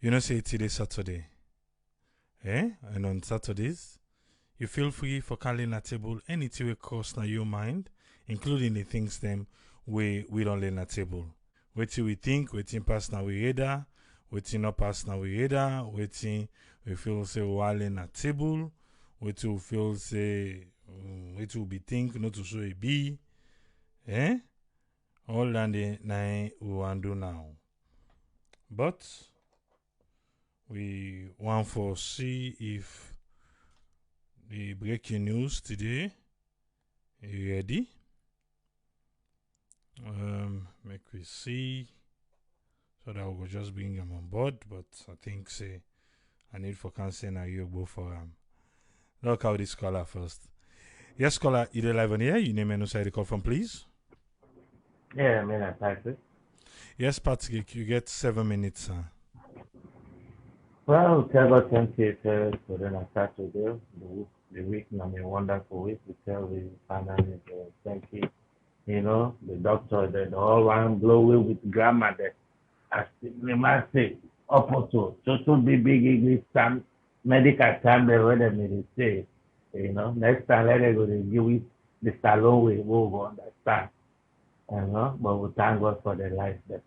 You know, say today Saturday. And on Saturdays, you feel free for calling a table anything will cross na your mind, including the things them we don't learn at table. Waiting we think, waiting pass now we radar, waiting not pass now we radar, waiting we feel say while in a table, waiting we feel say waiting we be think not to show a be. All that the nine we want do now. But we want to see if the breaking news today. You ready? Make we see. So that we'll just bring them on board. But I think say I need for cancel now you go for look how this caller first. Yes, caller, you live on here. You name and who the call from, please. Yeah, I mean, I type it. Yes, Patrick, you get 7 minutes. Well, thank you for then I start to do the week. I mean, wonderful week. We tell the finally thank you. You know, the doctor, the all round blow away with grammar that as the man say, opposite. So big English term, medical term, the way they say. You know, next time let them go to give it the salon way, we will understand. You know, but we thank God for the life there.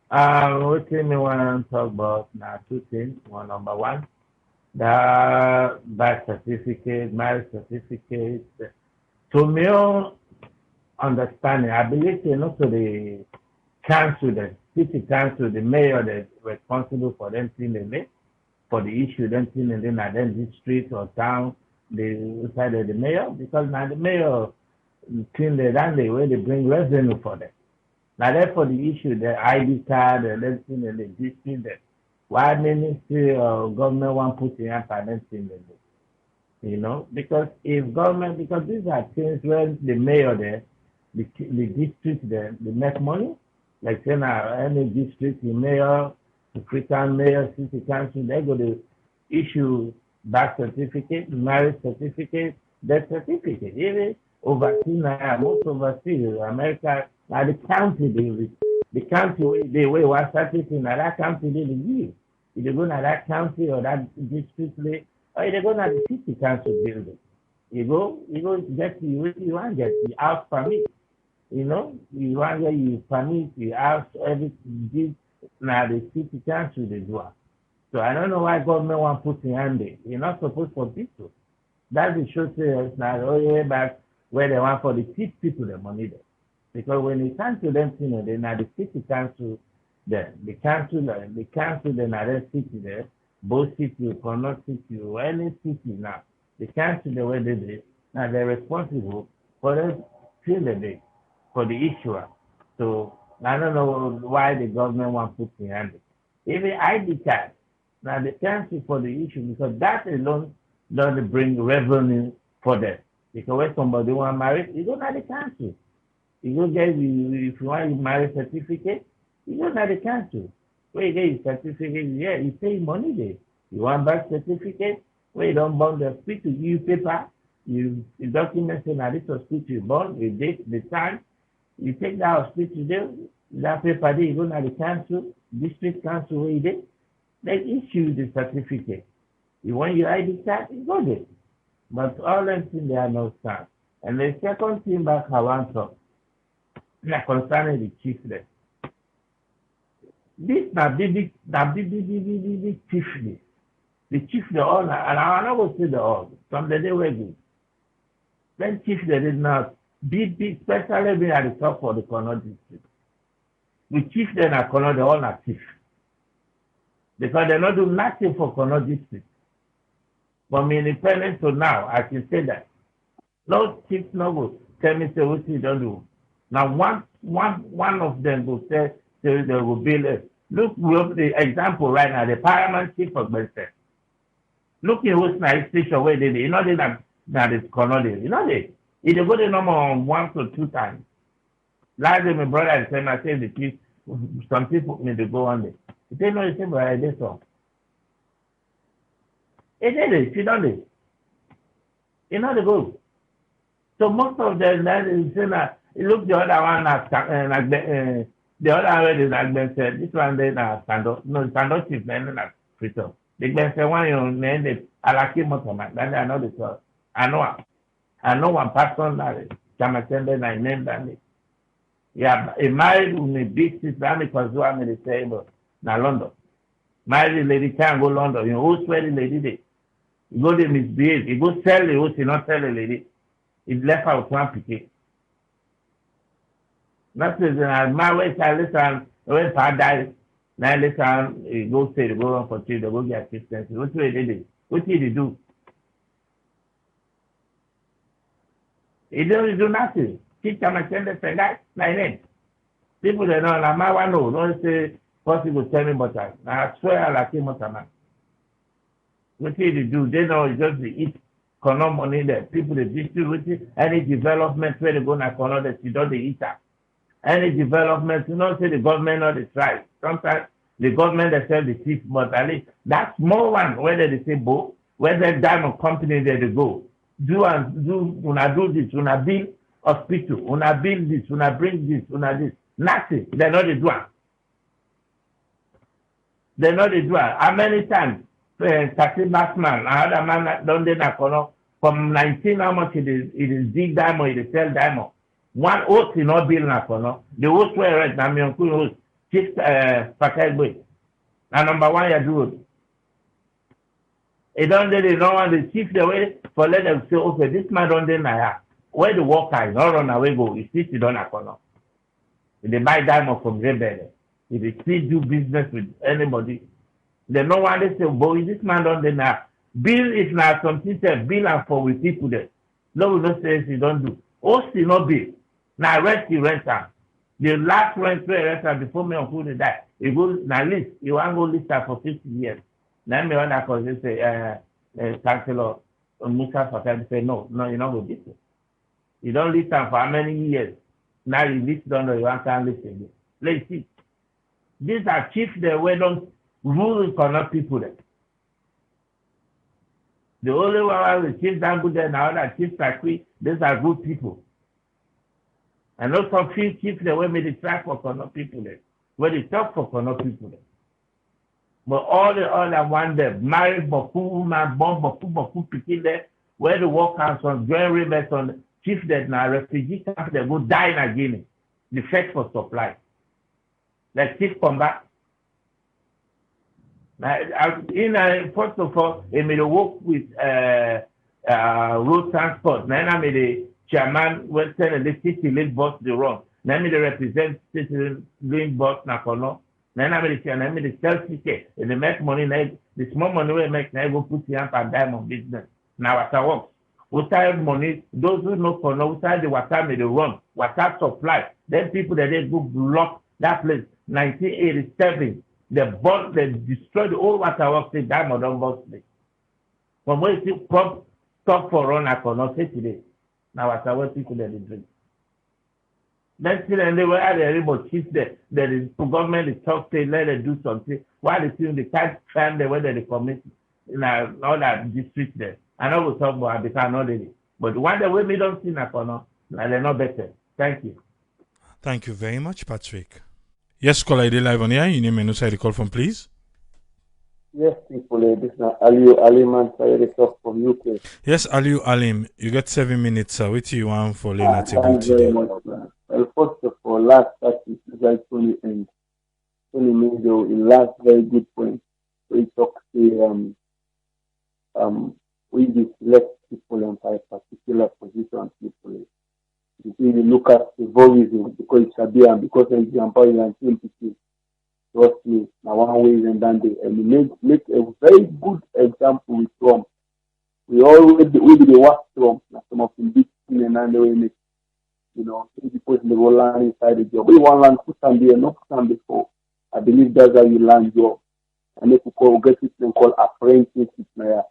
What me want to talk about now two things. Number one, the birth certificate, marriage certificate. To me, understanding, I believe also the council, the city council, the mayor that responsible for them thing they make, for the issue them thing and then at them district or town, the side of the mayor, because now the mayor thing they done the way they bring revenue for them. Now, therefore, the issue, the ID card, and everything, and the district, that why ministry or government want put in financing in it, you know? Because if government, because these are things where the mayor there, the district there, they make money. Like say now, any district, the mayor, the African mayor, city council, they go to issue birth certificate, marriage certificate, death certificate. Even overseas, most overseas, America. Now the county the county they one certificate now that county they give. If they go to that county or that district or if they go to the city council building. You go get you want to get the house permit. You know, you want to get your permit, your house, everything now the city council they do. So I don't know why government want to put in hand there. You're not supposed for people. That's the show say now back where they want for the cheap people the money there. Because when it comes to them, you know, then are the city council there, the council then are the city there, both city, cannot city, or any city now. The council the way they do, now they're responsible for the fill the day, for the issuer. So I don't know why the government want to put in hand. Even ID card, now the council for the issue, because that alone doesn't bring revenue for them. Because when somebody want to marry, you don't have the council. You go get if you want your marriage certificate, you go to the council. Where you get your certificate, yeah, you pay money there. You want birth certificate, where you don't born the hospital, you paper, you document saying that this hospital you born, the date, the time, you take that hospital there, that paper there, you go to the council, district council where you there, they issue the certificate. You want your ID card, you go there. But all them things they are no stand. And the second thing back I want to talk. Now concerning the chiefdom. This na big chiefdom. The chiefdom all and I never say the all. Some the day were good. Then chiefdom did not big, especially being at the top of the Kono district. The chiefdom at Kono, they all are chief. Because they not do nothing for Kono district. From independence to now, I can say that. No chief no go tell me say what you don't do. Now one of them will say they will build it. Look, we have the example right now, the Paramount Chief of Benson. Look in what's nice station where they you know they that is Canadian. You know they go the number on 1 to 2 times. Last day my brother said I say the chief some people need to go on there. They know the same but I did so. It is, you know this. You know the go. So most of them that is saying that look the other one the other one is like Ben said, this one then stand up chief then freedom. The best one you name it, I like him much man. Then I know the source. I know one person that Chamasende I named that. Yeah, a married with a big sister because you are the table. Now London. Married lady can't go London. You know who's where the lady dey? You go to misbehave. You go sell the house, you not tell the lady. It left out one picket. That is my way to listen when father dies. Now listen, you go say, go run for children, go get assistance. What do they do? What did he do? He don't do nothing. Teach them and send them say that, my name. People they know, like my one know, don't say, possible tell me about that. I swear I like him, man. What did he do? They know it's just the eat, corner money there. People they distribute any development where they go na corner that you don't eat that. Any development, you know, say the government not the try. Sometimes the government they sell the thief, but at least that small one, whether they say both, whether diamond company there they go. Una do this, una build hospital, una build this, una bring this, una this. Nothing. They know the do it. They know the do it. How many times taxi batsman, another man don't they na from 19 how much it is dig diamond, it is sell diamond. One oath is not build na kono. The oath where right now, my uncle host, chief Pakai boy. Now number one you do it. It don't they don't want the chief the way for let them say, okay, this man don't they na where the worker is not run away go, he sit it on a corner. If they buy diamond from Rebele, if they still do business with anybody, they no one they say, boy, this man don't they na bill is not something bill and for with people there. No we don't say he don't do. Host is not bill. Now rent the renter. The last renter before me uncle they die. He goes now list. You want go list her for 50 years. Then me when I cause they say Chancellor Musa Fakai say no, you not go this way. You don't list her for how many years? Now you list down you want to list again. Let's see. These are chiefs that we don't rule connect people there. The only one the chiefs that good there now that chiefs are quick, these are good people. And also few chiefs the way they try for connect people there. Where they talk for connect people there. But all the other one there, married Boku, man, born Boku, people there, where the workers on join rebels on chief that now refugee camp they go die in Guinea. The fetch for supply. Like chief come back. Now, first of all, they made a work with road transport. Now I made a chairman Western Electricity late bus the run. Now I made a represent link bus Nakono. Now I made a chairman, I made a sell ticket. And they make money now. The small money we make now go put the hand and diamond business. Now what I work. Without money, those who know for no without the water made the run, water supply. Then people that they go block that place. 1987, they destroyed the whole water works in diamond on both place. From where you see pump stop for run, I cannot say today. Now water works people that they drink. Then still and they were at the remote chief there. There is government is talk say let them do something. While they still the can't find the way that they commit in all that district there. I know we'll talk about it because not really. But the one that we don't see now, they're not better. Thank you. Thank you very much, Patrick. Yes, caller, I did live on here. You name and who the call from, please. Yes, people, this is Aliu Aliman, Sawyerr from UK. Yes, Aliu Alim, you got 7 minutes. What do you want for Leone today? Thank you very much, man. Well, first of all, last practice is like Tony made a last very good point. So he talks we select people on a particular position people. You really look at the voice because it's a beer and because of the employee and people. Trust me, now one way and then they make a very good example with Trump. We always be the worst Trump, some of them big thing and then they will make, because they will learn inside the job. We want to learn put them there, not put them before. I believe that's how you learn job. And if you get it and call apprenticeship now.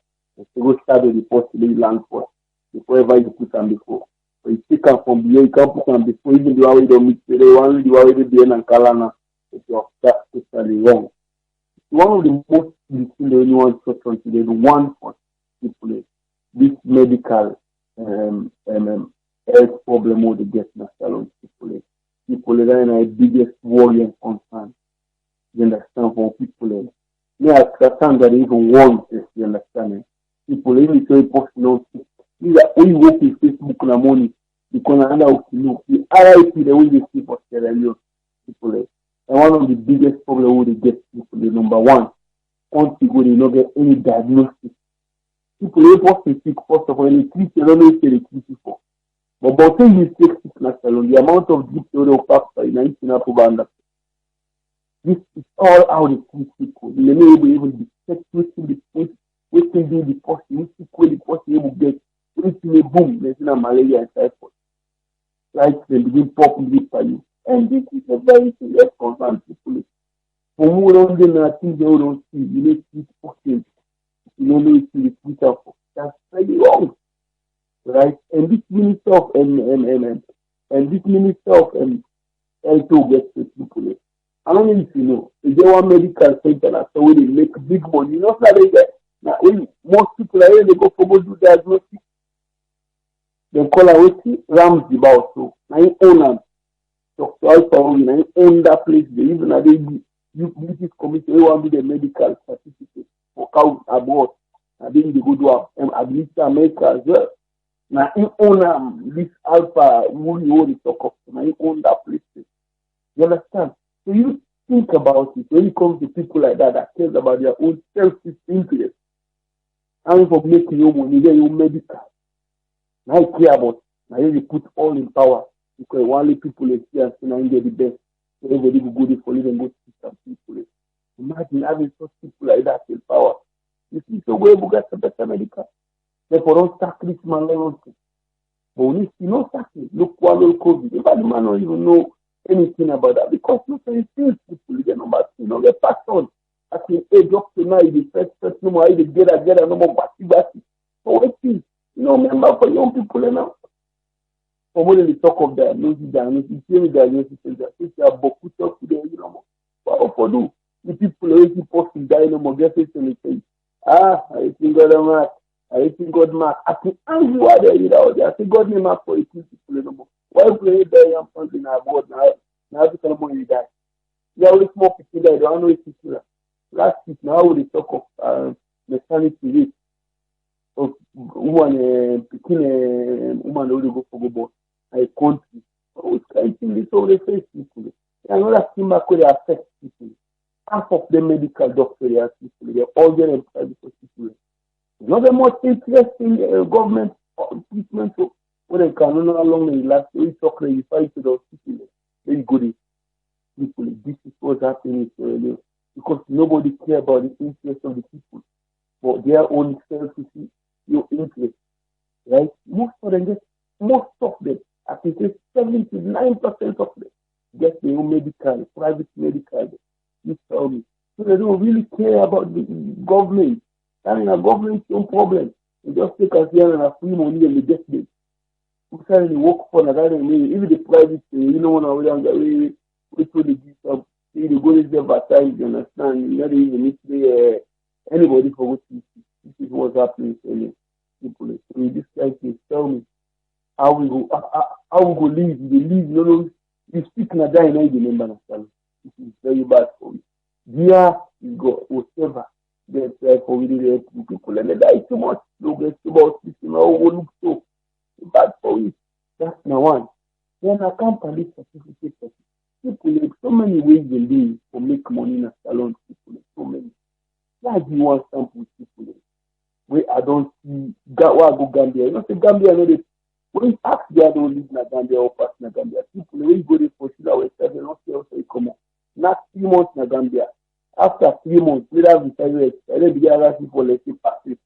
You go start with the post to land for before ever you put them before. So you pick up from here, you can put them before even the way you don't mix the one the way you do and Kalana, if you're totally wrong. One of the most things anyone to consider the one for people this medical health problem or the get na salon people. People are the biggest worry and concern. You understand for people. Me as Katan that even want this, you understand? People even say post no. These are when you work with Facebook na money, because another look the RIP the way they see for Sierra Leone people. And one of the biggest problems we get people, the number one, once you go, they don't get any diagnosis. People they post sick first of all, they treat you don't know if they treat you for. But when you take sickness alone, the amount of deep theory factor in 19 this is all how they treat people. They may not be able to detect within the point, within the person, within the person able to get, within a boom, there's no malaria and typhoid. Like they begin popping for you. And this is a very serious concern, people. For who don't do nothing, they don't see. You need to treat person. You don't know if you treat her for. That's very wrong. Right? And this minister of and this minister of L2 gets the people. I don't know if you know. Is there one medical center that's where they make big money? You know how they get? Now, when most people are here, they go for go do diagnosis. They call her with Rams about so. Now you own them. Dr. Alpha, now you own that place. They even have you British committee, they want to do the medical certificate for cow abroad. I think they go to administer America as well. Now you own this Alpha, who you own the talk of. Now you own that place. You understand? So you think about it when it comes to people like that cares about their own selfish interest. And for making your money, then you medical. Now I care about. Now you put all in power because only people is here and get the best. So everybody will go there for live and go see some people. Imagine having such people like that in power. You see, so where we get the better medical. Therefore, don't sacrifice man like that. But when you see no sacrifice, look what will COVID. The man don't even know anything about that because no sense people get number two, no get passed on. I think age up to now, the first no more, they get no more batty. So what is remember for young people now. For more than the talk of diagnosis, diagnosis center, if you have book talk to them, what for do? The people already posting die no more, get it and say, I think God mark, I think God mark. I think angry what they I think God name mark for 18 people no more. Why play there and something about now to tell them you die? You always more people there, don't know if it's last week now we talk of maternity rate of woman picking woman only go for go a country. Always kind of this all the face people. Another thing that could affect people. Half of the medical doctors are people, they're all getting private hospitals. Not the most interesting government treatment. So when they can no longer last, we talk you fight to the hospital. Very good people. This is what's happening because nobody care about the interest of the people, for their own selfish interest. Right? Most of them, I think 79% of them get their own medical, private medical. You tell me. So they don't really care about the government. I mean, a government's own problem. They just take us here and a free money and they get them. We can't work for another even the private, when which will give some, they go to advertise, you understand? You don't even need to anybody for what this is what's happening to people. So in this case, tell me how we go live. We live, you speak in a die, and I remember. This is very bad for me. Here you go, whatever. They try for really people and they die too much. They get too much. We look so bad for it. That's my one. Then I can't police certificate. People have so many ways they live for make money in a salon. People so many. Why do you want sample people? Where I don't see why I go Gambia. You know, say Gambia, when you ask they don't live in Gambia or pass in Gambia. People when you go there for Shila West, they don't say also come on. Not 3 months in Gambia. After 3 months, without the then begin asking for let's say passes.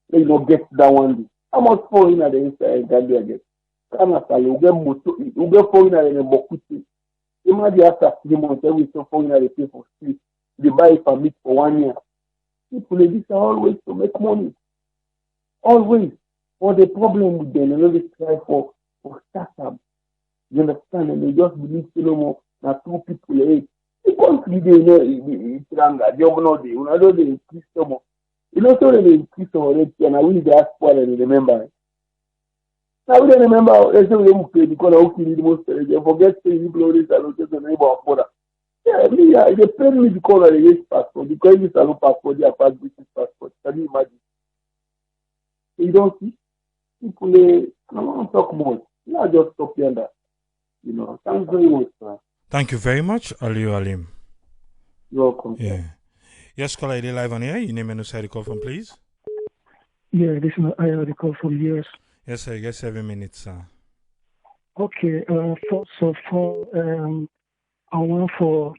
Then you get that one day. How much foreign are the inside Gambia get? You get foreign are the Bokuti. Imagine after 3 months, every so foreign are the pay for street. They buy a permit for 1 year. People these are always to make money. Always. For the problem with them, they always try for startup. You understand? And they just believe no more. Now 2 people the country it's longer. They don't increase so much. So they increase already, and I will diaspora and remember. Now we don't remember. They say we don't pay because I need the most. They forget to people always allocate the neighbor of border. Yeah, me, they pay me because I use passport. Because this is a passport, they are pass British passport. Can you imagine? You don't see people, I don't want to talk more. Yeah, just stop here and that. Thanks very much, sir. Thank you very much, Aliu Alim. You're welcome, sir. Yeah. Yes, caller, are live on air? Your name and who call from, please. Yeah, this is I had a call from US. Yes, sir. Yes, 7 minutes, sir. Okay. First of all, I want to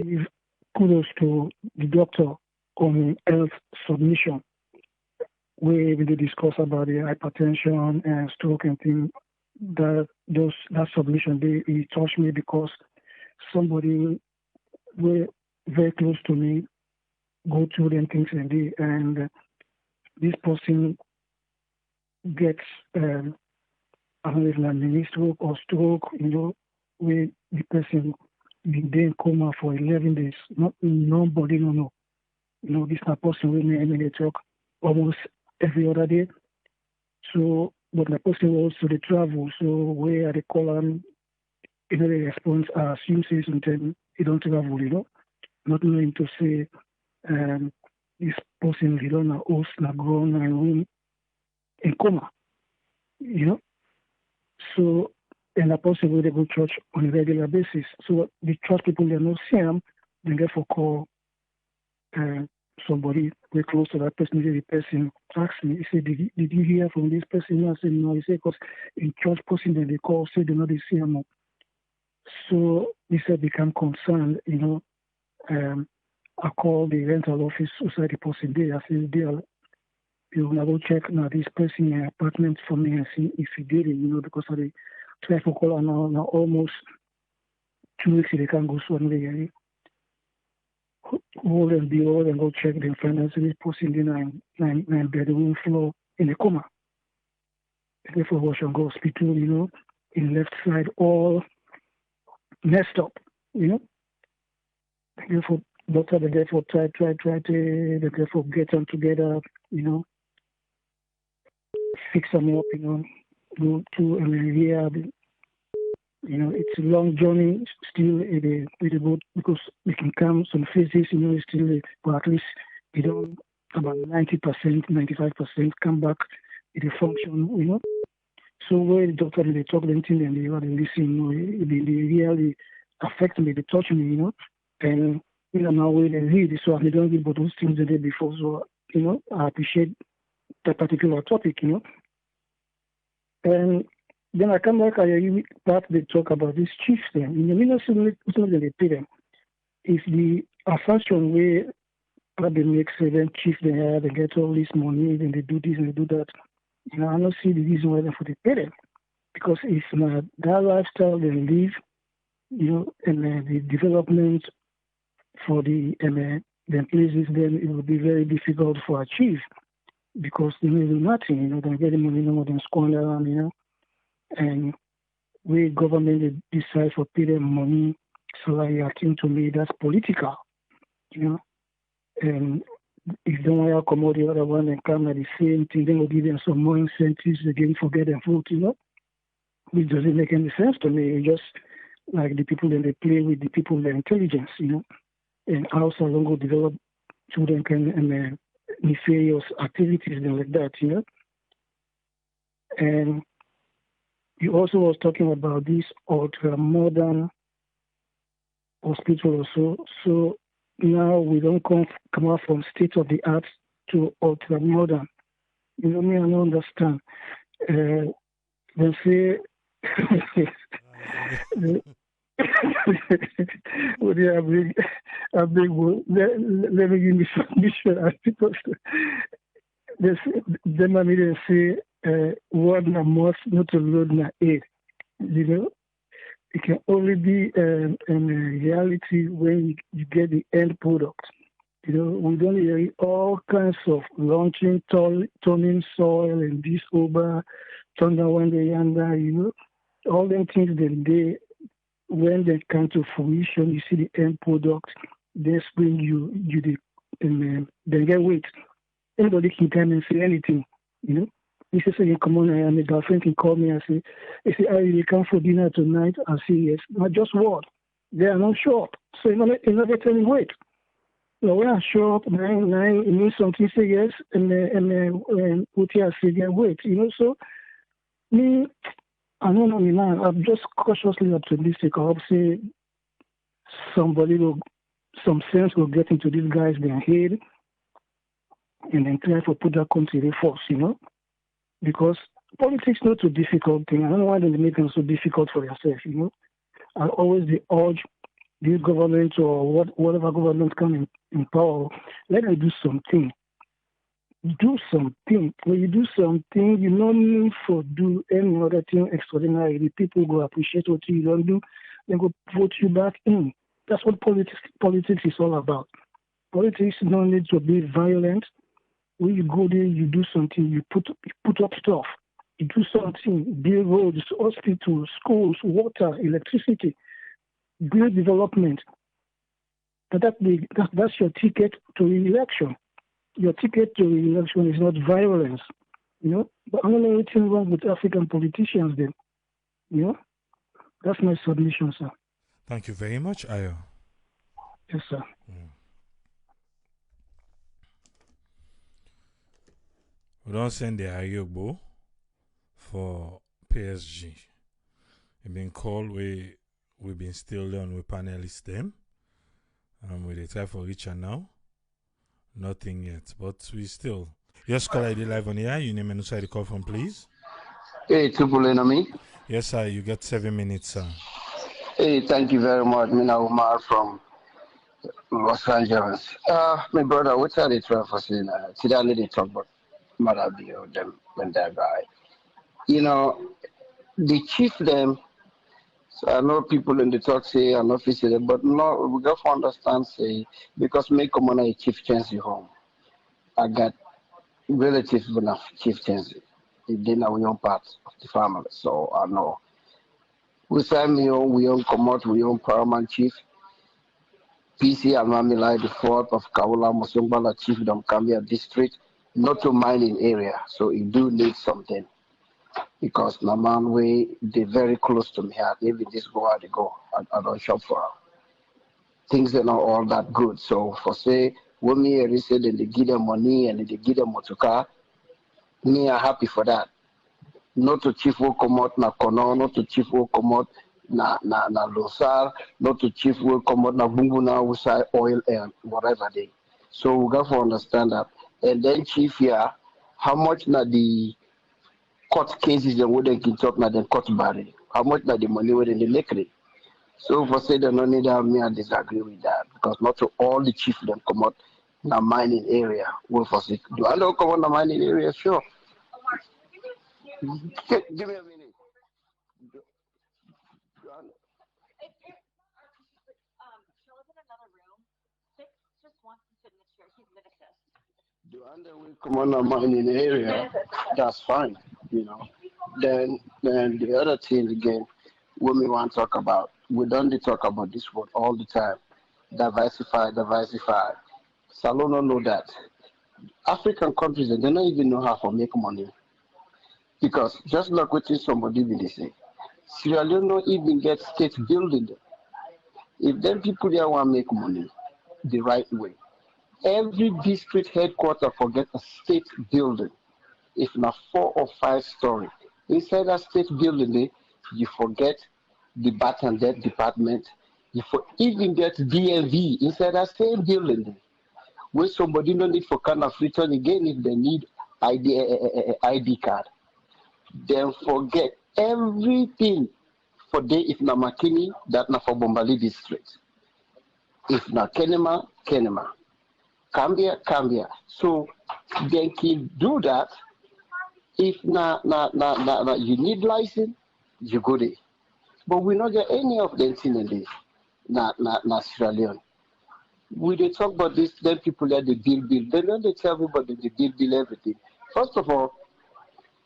give kudos to the doctor on health submission, where we did discuss about the hypertension and stroke and things. That submission, it touched me because somebody very close to me go through them things and this person gets I don't know if like mini stroke or stroke, where the person been there in coma for 11 days. Nobody don't know. This na person with me they talk almost every other day. So, but the person also they travel. So where they call them, they respond as you say sometimes they don't travel. Not knowing to say this person they don't know host na grown and room in coma. So, and the person will go to church on a regular basis. So the church people, they don't see them, they therefore call somebody very close to that person. The person asked me, he said, did you hear from this person? I said, no. He said, because in church person that they call, say they know they see him. So he said, become concerned, I called the rental office outside the person there. I said, you will go check now this person in apartment for me and see if he did it, because of the traffic call now almost 2 weeks they can't go so anyway. Hold and behold and go check the financial person in nine bedroom floor in a coma. Therefore wash and go hospital, in left side all messed up, Therefore doctor they therefore try to they therefore get them together, fix them up, go to rehab. It's a long journey still with the boat because we can come some phases, it's still, but at least we don't about 90%, 95% come back with a function, So where the doctor they talk anything and they listen, they really affect me, they touch me, and now where they read, so I don't read about those things the day before, so I appreciate that particular topic, And then I come back, I start to talk about this chieftain. It's not they pay them. If the assumption where they make seven chief they have, they get all this money, then they do this and they do that. I don't see the reason why they pay them. Because if that lifestyle they live, and the development for the places, then it will be very difficult to achieve. Because they may do nothing, they get the money, no more than squander around, and we government decide for pay them money, so I think to me that's political, and if they want to accommodate the other one and come at the same thing, then we'll give them some more incentives again for get them vote, which doesn't make any sense to me. It's just like the people that they play with the people their intelligence, and how so long go develop children can nefarious activities and like that, And you also was talking about this ultra-modern hospital also. So now we don't come out from state-of-the-art to ultra-modern. Me, I don't understand. They say, let me give me submission. They say, word na must, not a road na aid. It can only be in reality when you get the end product. We don't hear all kinds of launching, turning soil and this over, turn down one day yonder, all them things when they come to fruition, you see the end product, they bring you they get weight. Anybody can come and say anything, This is saying, come on, and my girlfriend can call me and say, "Are you come for dinner tonight?" I say, "Yes." Not just word. They are not show up. So you never tell me wait. No, when I show up, nine, it means something say yes, and then put here say again wait. So me, I don't know, man. I'm just cautiously optimistic. I hope say some sense will get into these guys' their head, and then try to put that country first, because politics not a difficult thing. I don't know why they make it so difficult for yourself, I always urge this government or whatever government come in power, let them do something. Do something. When you do something, you no need for do any other thing extraordinary. The people go appreciate what you don't do, then go vote you back in. That's what politics is all about. Politics don't need to be violent. When you go there, you do something, you put up stuff. You do something, build roads, hospitals, schools, water, electricity, build development. That's your ticket to election. Your ticket to election is not violence, But I don't know anything wrong with African politicians then, That's my submission, sir. Thank you very much, Ayo. Yes, sir. We don't send the Ayogbo for PSG. It's been called, we've been still on with panelists them. We they try for Richard now. Nothing yet, but we still. Yes, call ID live on the air. You name and who the call from, please. Hey, Tupulenami. Yes, sir. You got 7 minutes, sir. Hey, thank you very much. Mina Umar from Los Angeles. My brother, what are they trying for saying? Today I need to talk about Marabi or them when that guy. The chief them. So I know people in the talk say I'm not facing but no, we got to understand say because make common a chief chance you home. I got relatives with enough chief chance. They know we own part of the family, so I know. We say we own commot, we own paramount chief. PC Almamilai, the fourth of Kawula Musumbala chief of Kambia district, not to mining area, so you do need something. Because Naman way they very close to me here. Even this go out they go. I don't shop for her. Things are not all that good. So for say when me said and they give them money and they give them motoka, me are happy for that. Not to chief will come out na kono, not to chief will come out na losar, not to chief will come out na bunguna usai oil and whatever they. So we got to understand that. And then chief here, how much na the court cases and what they can talk na the court barry. How much na the money within the liquid. So for say the no need me I disagree with that because not to all the chief them come out in a mining area. Well for say do I know come out in a mining area? Sure. Give me a minute. Do we come on a mining area? That's fine, Then the other thing again, when we want to talk about, we don't talk about this word all the time. Diversify. Salono know that. African countries, they don't even know how to make money. Because just like what somebody will say, Sierra Leone don't even get state building. If then people there want to make money the right way, every district headquarters forget a state building. If not 4 or 5 story. Inside that state building, you forget the bat and debt department. You even get DMV inside that same building. Where somebody don't need for kind of return again if they need ID card. Then forget everything for day if na Makini, that na for Bombali district. If na Kenema. Cambia. So they can do that. If you need license, you go there. But we not get any of them thing in this. Na Sierra Leone. We they talk about this, then people let the deal. Then they tell everybody the deal everything. First of all,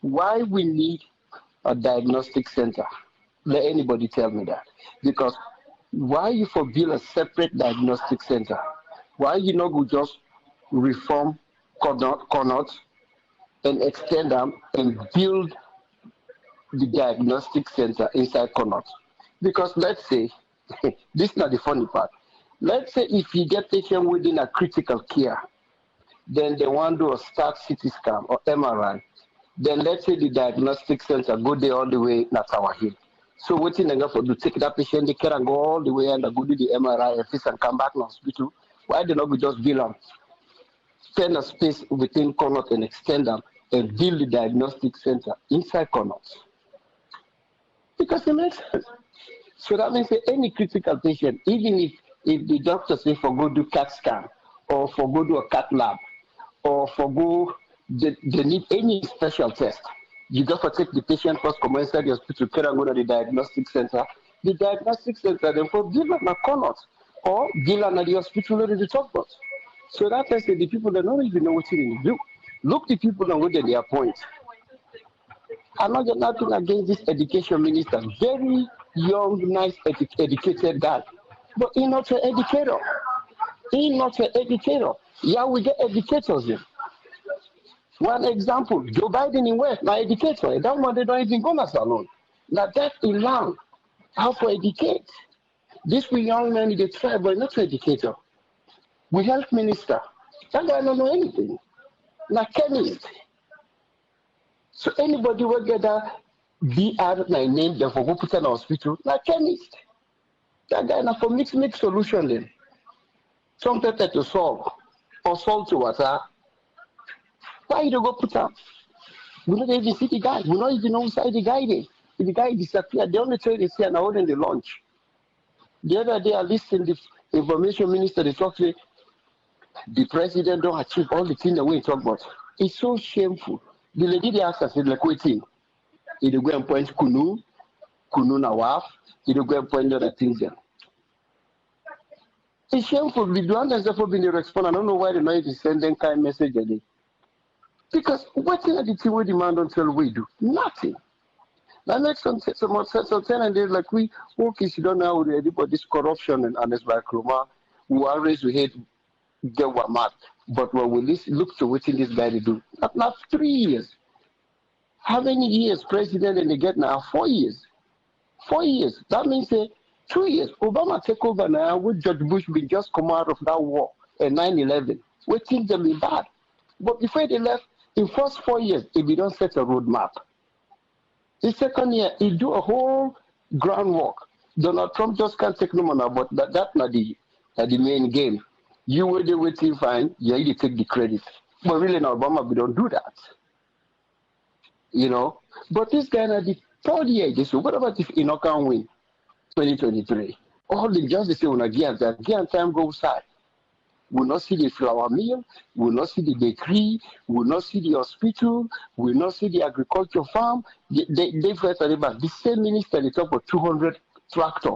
why we need a diagnostic center? Let anybody tell me that. Because why you for build a separate diagnostic center? Why you not go just reform Connaught and extend them and build the diagnostic center inside Connaught? Because let's say this is not the funny part. Let's say if you get patient within a critical care, then they want to do a start CT scan or MRI. Then let's say the diagnostic center go there all the way na Tower Hill. So waiting again for to take that patient, they can go all the way and go do the MRI and come back to the hospital. Why do not we just build them? Spend a space within Connaught and extend them and build the diagnostic center inside Connaught. Because it makes sense. So that means that any critical patient, even if the doctor say for go do CAT scan or for go do a CAT lab or for go they need any special test, you got to take the patient first, come inside the hospital, care and go to the diagnostic center. The diagnostic center then for give them a Connaught or give them at the hospital where they talk about. So that means that the people that don't even know what to do. Look the people and what they appoint. I'm not nothing against this education minister. Very young, nice, educated guy. But he's not an educator. He's not an educator. Yeah, we get educators in. One example, Joe Biden in West, now educator. That one they don't even go to salon. Now that in learn how to educate. This we young men they try, but not an educator. We health minister. That guy don't know anything. Now chemist. So anybody will get that BR my name, then for go put in a hospital, like chemist. That guy now for mix solution then. Some pepper to solve or salt to water. Why you don't go put up? We don't even see the guy. We don't even know inside the guy there. If the guy disappeared, the only thing they see and now in the launch. The other day I listened to the information minister, they talk to the president don't achieve all the things that we talk about. It's so shameful. The lady they asked us, like, waiting. He go and point Kunu na waf, he go and point other things there. It's shameful. We don't understand being the respond. I don't know why they're not even sending kind of message a day. Because what is the thing we demand until we do? Nothing. That makes some sense. And they're like, we work is you don't know already, but this corruption and this backroom, we always we hate get what mad. But when we look to what this guy to do, not 3 years. How many years president and they get now? 4 years. 4 years. That means 2 years. Obama take over now with George Bush been just come out of that war in 9/11. We think them be bad. But before they left, in first 4 years, if we don't set a roadmap. The second year, he do a whole groundwork. Donald Trump just can't take no money, but that's not the main game. You will do what you find, you take the credit. But really, in Obama, we don't do that. You know? But this guy, now, the third year, so what about if he not can win 2023? All the just say, when again time goes by. We'll not see the flour mill, we'll not see the bakery, we'll not see the hospital, we'll not see the agriculture farm. They first about the same minister, they talk about 200 tractor.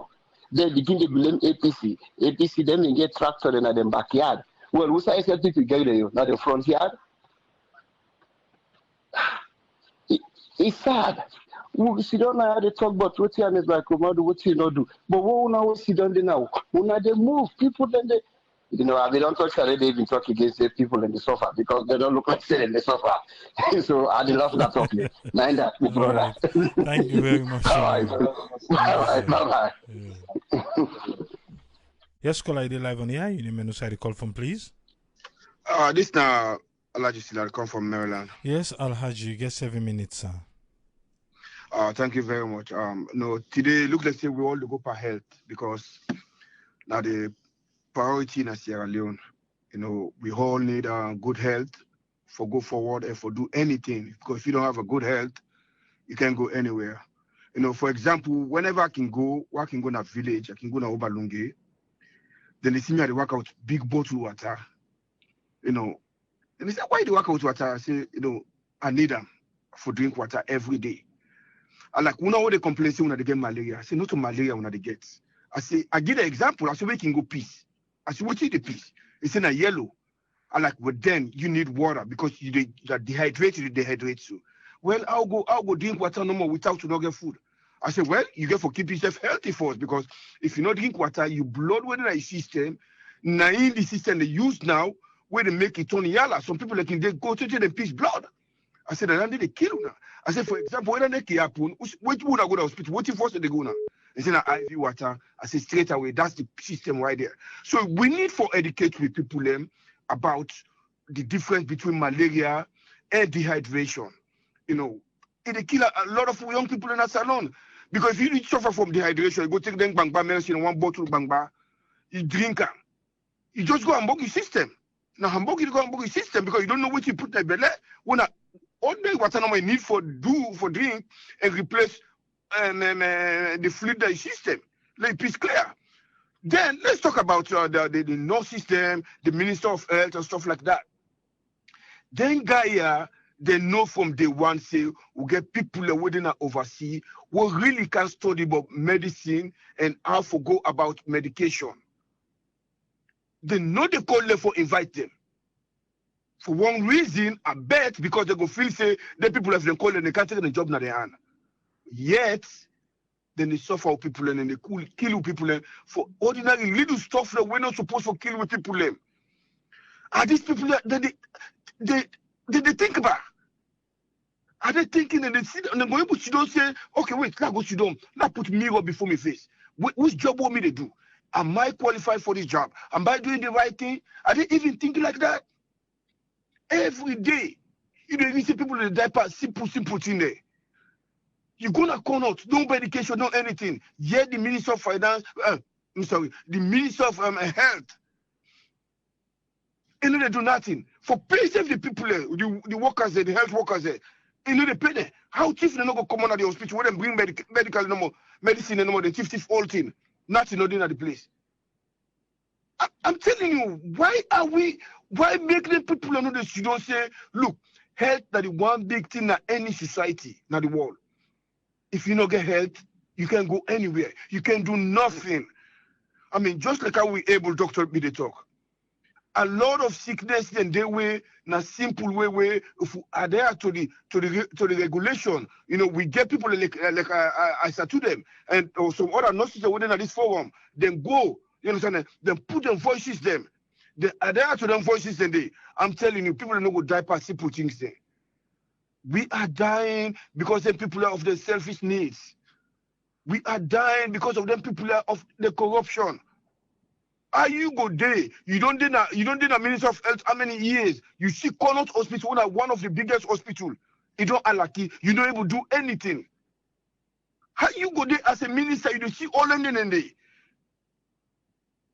They begin to blame APC. APC, them they get tractor in their backyard. Well, who's I said people get there, not the front yard? It's sad. We sit down now, they talk about what you is like, what you not do. But what now we sit down there now? When they move, people then they. You know, they don't talk they even talk against the people in the sofa because they don't look like sitting in the sofa. So I love that talking. Mind that, my brother. Right. Thank you very much. All right, bye-bye. Yeah. Yes, caller, I did live on the air. You need me to say the call from, please. This now, Alhaji Silar, come from Maryland. Yes, Alhaji, you get 7 minutes, sir. Thank you very much. No, today, look, let's say we all go for health because now the priority in Sierra Leone, you know, we all need good health for go forward and for do anything. Because if you don't have a good health, you can't go anywhere. You know, for example, whenever I can go in a village, I can go to Obalunge, then they see me at the workout, big bottle water. You know, and they say, why do you work out water? I say, you know, I need them for drink water every day. I like, when they complain, say, when they get malaria. I say, not to malaria when they get. I say, I give an example. I say, we can go peace. I said, what is the piece? It's in a yellow. I like, well, then you need water because you are dehydrated, you dehydrate you. Well, I'll go drink water no more without you not get food. I said, well, you get for keep yourself healthy first because if you not drink water, you blood within the system. Now in the system they use now, where they make it turn yellow. Some people like they go to the piece blood. I said, and then they kill you now. I said, for example, when they happen, which would I go to the hospital? What if first they go now? It's in an IV water. I say straight away, that's the system right there. So we need to educate with people about the difference between malaria and dehydration. You know, it kill a lot of young people in a salon. Because if you suffer from dehydration, you go take them bangba medicine, one bottle bangba, you drink them. You just go and book your system. Now, Hamburg, you go and book your system because you don't know what you put in the belly. When ordinary water you need for drink and replace the fluid in the system. Let it be clear. Then let's talk about the nurse system, the Minister of Health and stuff like that. Then Gaia, they know from day one, say, we get people within overseas who really can study about medicine and how to go about medication. They know they call them for invite them. For one reason, I bet, because they go feel say the people have them called and they can't take the job in their hand. Yet, then they suffer with people and they kill people for ordinary little stuff that we're not supposed to kill with people. Are these people that they think about? Are they thinking and they sit and they go able to don't say, okay, wait, now go sit down, now put mirror before my face. Which job want me to do? Am I qualified for this job? Am I doing the right thing? Are they even thinking like that? Every day, you know, you see people in the diaper, simple thing there. You're gonna call out, no medication, no anything. Yet the Minister of Finance, the Minister of Health, you know, they do nothing. For pay save the people, the workers there, the health workers there, you know, they pay them. How chief they not go come on at the hospital, when they bring medical no more, medicine no more, the chief all thing. Nothing not in at the place. I'm telling you, why make the people know this? You don't say, look, health is the one big thing in any society, not the world. If you don't get health, you can go anywhere. You can do nothing. I mean, just like how we able doctor be the talk. A lot of sickness and they way, in a simple way, if we adhere to the regulation, you know, we get people like I said to them, and or some other nurses that within this forum, then go, you understand? Then put them voices them. They adhere to them voices and I'm telling you, people don't know what die past simple things there. We are dying because the people are of the selfish needs. We are dying because of them people are of the corruption. Are you go there? You don't did a Minister of Health how many years? You see Connaught Hospital, one of the biggest hospital. You don't alaki, you don't able to do anything. How you go there as a minister? You don't see all them in there.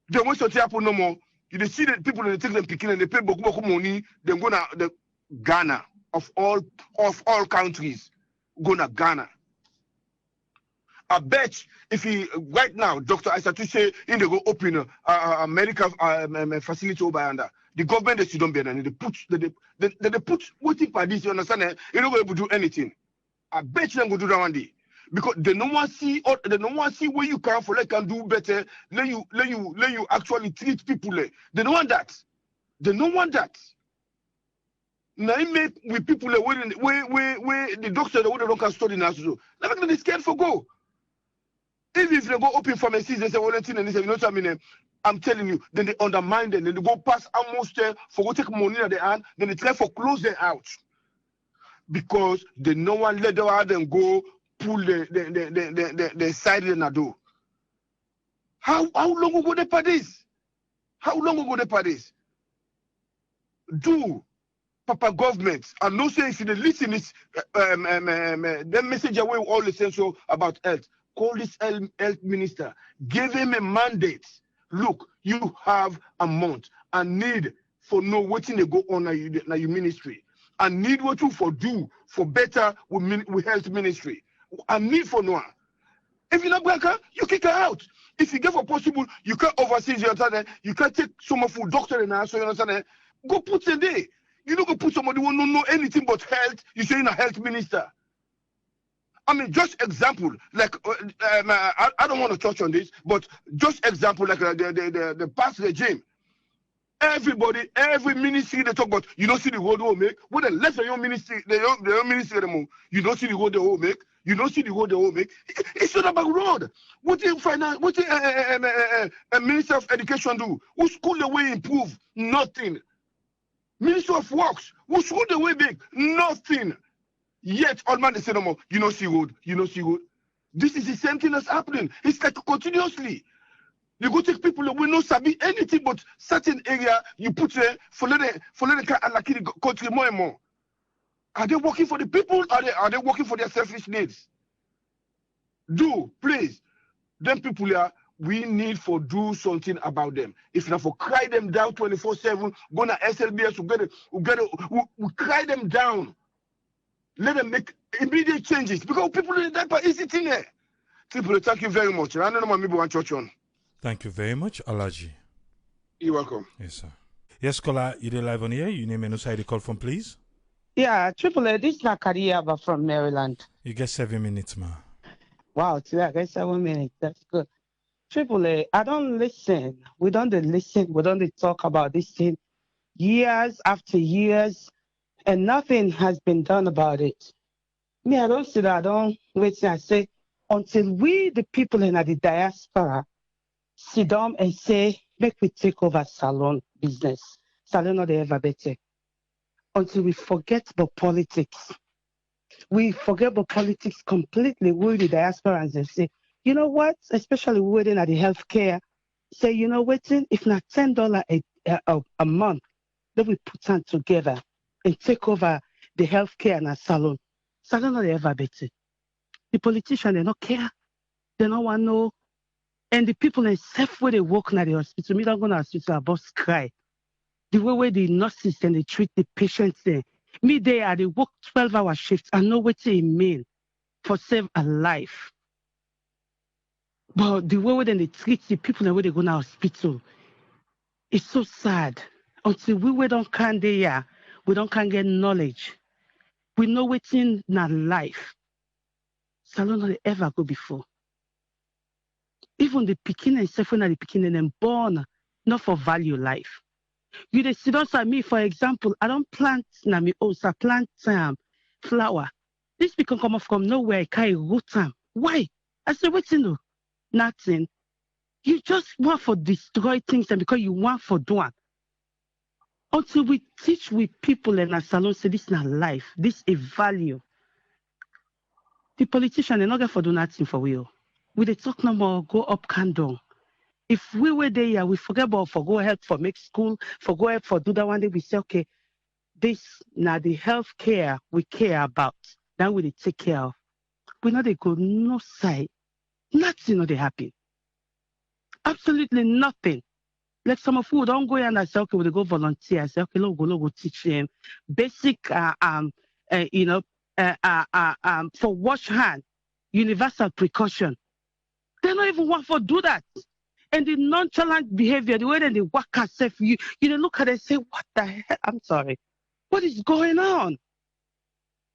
Then when something happen no more, you don't see the people that take them picking and they pay beaucoup money. Then go to the Ghana of all countries, go to Ghana. I bet if he right now, Dr. Aisatu say in they go open a medical facility over under the government they don't be and they put waiting for this. You understand? You don't go able to do anything. I bet you them go do that one day because they no one see where you can for like can do better. Let you actually treat people. They don't want that. They don't want that. Now he make with people where the doctor don't can study now. So never gonna be scared for go. Even if they go open pharmacies, they say, well, and they say, you know what I mean? I'm telling you, then they undermine them, then they go past almost for go take money at the hand, then they try for close them out. Because they no one let them out and go pull the side in the door. How long ago they pay this? How long ago they pay this? Do Papa government, and no say if you listen this the message away all the sense about health. Call this health minister, give him a mandate. Look, you have a month and need for know what they go on na your ministry. And need what you for do for better with health ministry. And need for no. If you're not black, you kick her out. If you get for possible, you can't oversee your understand. You can't take some of your doctor and so you understand. Go put them there. You don't go put somebody who don't know anything but health. You say in a health minister. I mean, just example, like, I don't want to touch on this, but just example, like the past regime. Everybody, every ministry they talk about, you don't see the road they will make. When they left your ministry, the ministry anymore, you don't see the road they will make. You don't see the road they will make. It's not about road. What do finance? What do a Minister of Education do? Who school the way improve? Nothing. Minister of Works, who school the way big? Nothing. Yet, all man they say no more, you don't see road, you don't see road. This is the same thing that's happening. It's like continuously. You go take people who no sabi anything but certain area you put there for the country more and more. Are they working for the people? Are they working for their selfish needs? Please. Them people here, we need for do something about them. If not for cry them down 24/7, go to SLBS, we cry them down. Let them make immediate changes because people in the diaper is sitting there. Triple, thank you very much. I don't know maybe one church on. Thank you very much, Alaji. You're welcome. Yes, sir. Yes, caller, you did live on here. You name and who the call from, please. Yeah, Triple A, this is Nakariaba from Maryland. You get 7 minutes, ma. Wow, today I get 7 minutes. That's good. Triple A, I don't listen. We don't listen. We don't talk about this thing years after years, and nothing has been done about it. Me, I don't see that. I don't wait. I say, until we, the people in the diaspora, sit down and say, make we take over salon business. Salon not ever better. Until we forget about politics. We forget about politics completely. We, the diasporans, and say, you know what? Especially within at the healthcare, say, you know what? If not $10 a month, then we put them together and take over the healthcare and a salon. Salon not ever better. The politicians, they don't care. They don't want to know. And the people in safe where they work in the hospital, me don't go to the hospital, about cry. The way the nurses and they treat the patients there. Me there, they work 12-hour shifts. I know what they mean for save a life. But the way they treat the people and where they go to the hospital, it's so sad. Until we don't can there, we don't can get knowledge. We know what's in our life. Salon not ever go before. Even the picking and self when the picking and born, not for value life. You dey sit down me, for example, I don't plant na me also plant flower. This can come from nowhere, I can't root them. Why? I said, wait, no, nothing. You just want for destroy things and because you want for doing. Until we teach with people in our salon, say this is not life, this is a value. The politician they not get for do nothing for we. We dey talk no more, go up and down. If we were there, we forget about for go help for make school, for go help for do that one day. We say, okay, this now the health care we care about. Then we take care of. We know they go no side. Nothing no they happen. Absolutely nothing. Like some of you don't go and I say, okay, we go volunteer. I say, okay, go teach them basic for wash hand, universal precaution. They don't even want for do that. And the nonchalant behavior, the way that they work herself, you look at it and say, what the hell? I'm sorry. What is going on?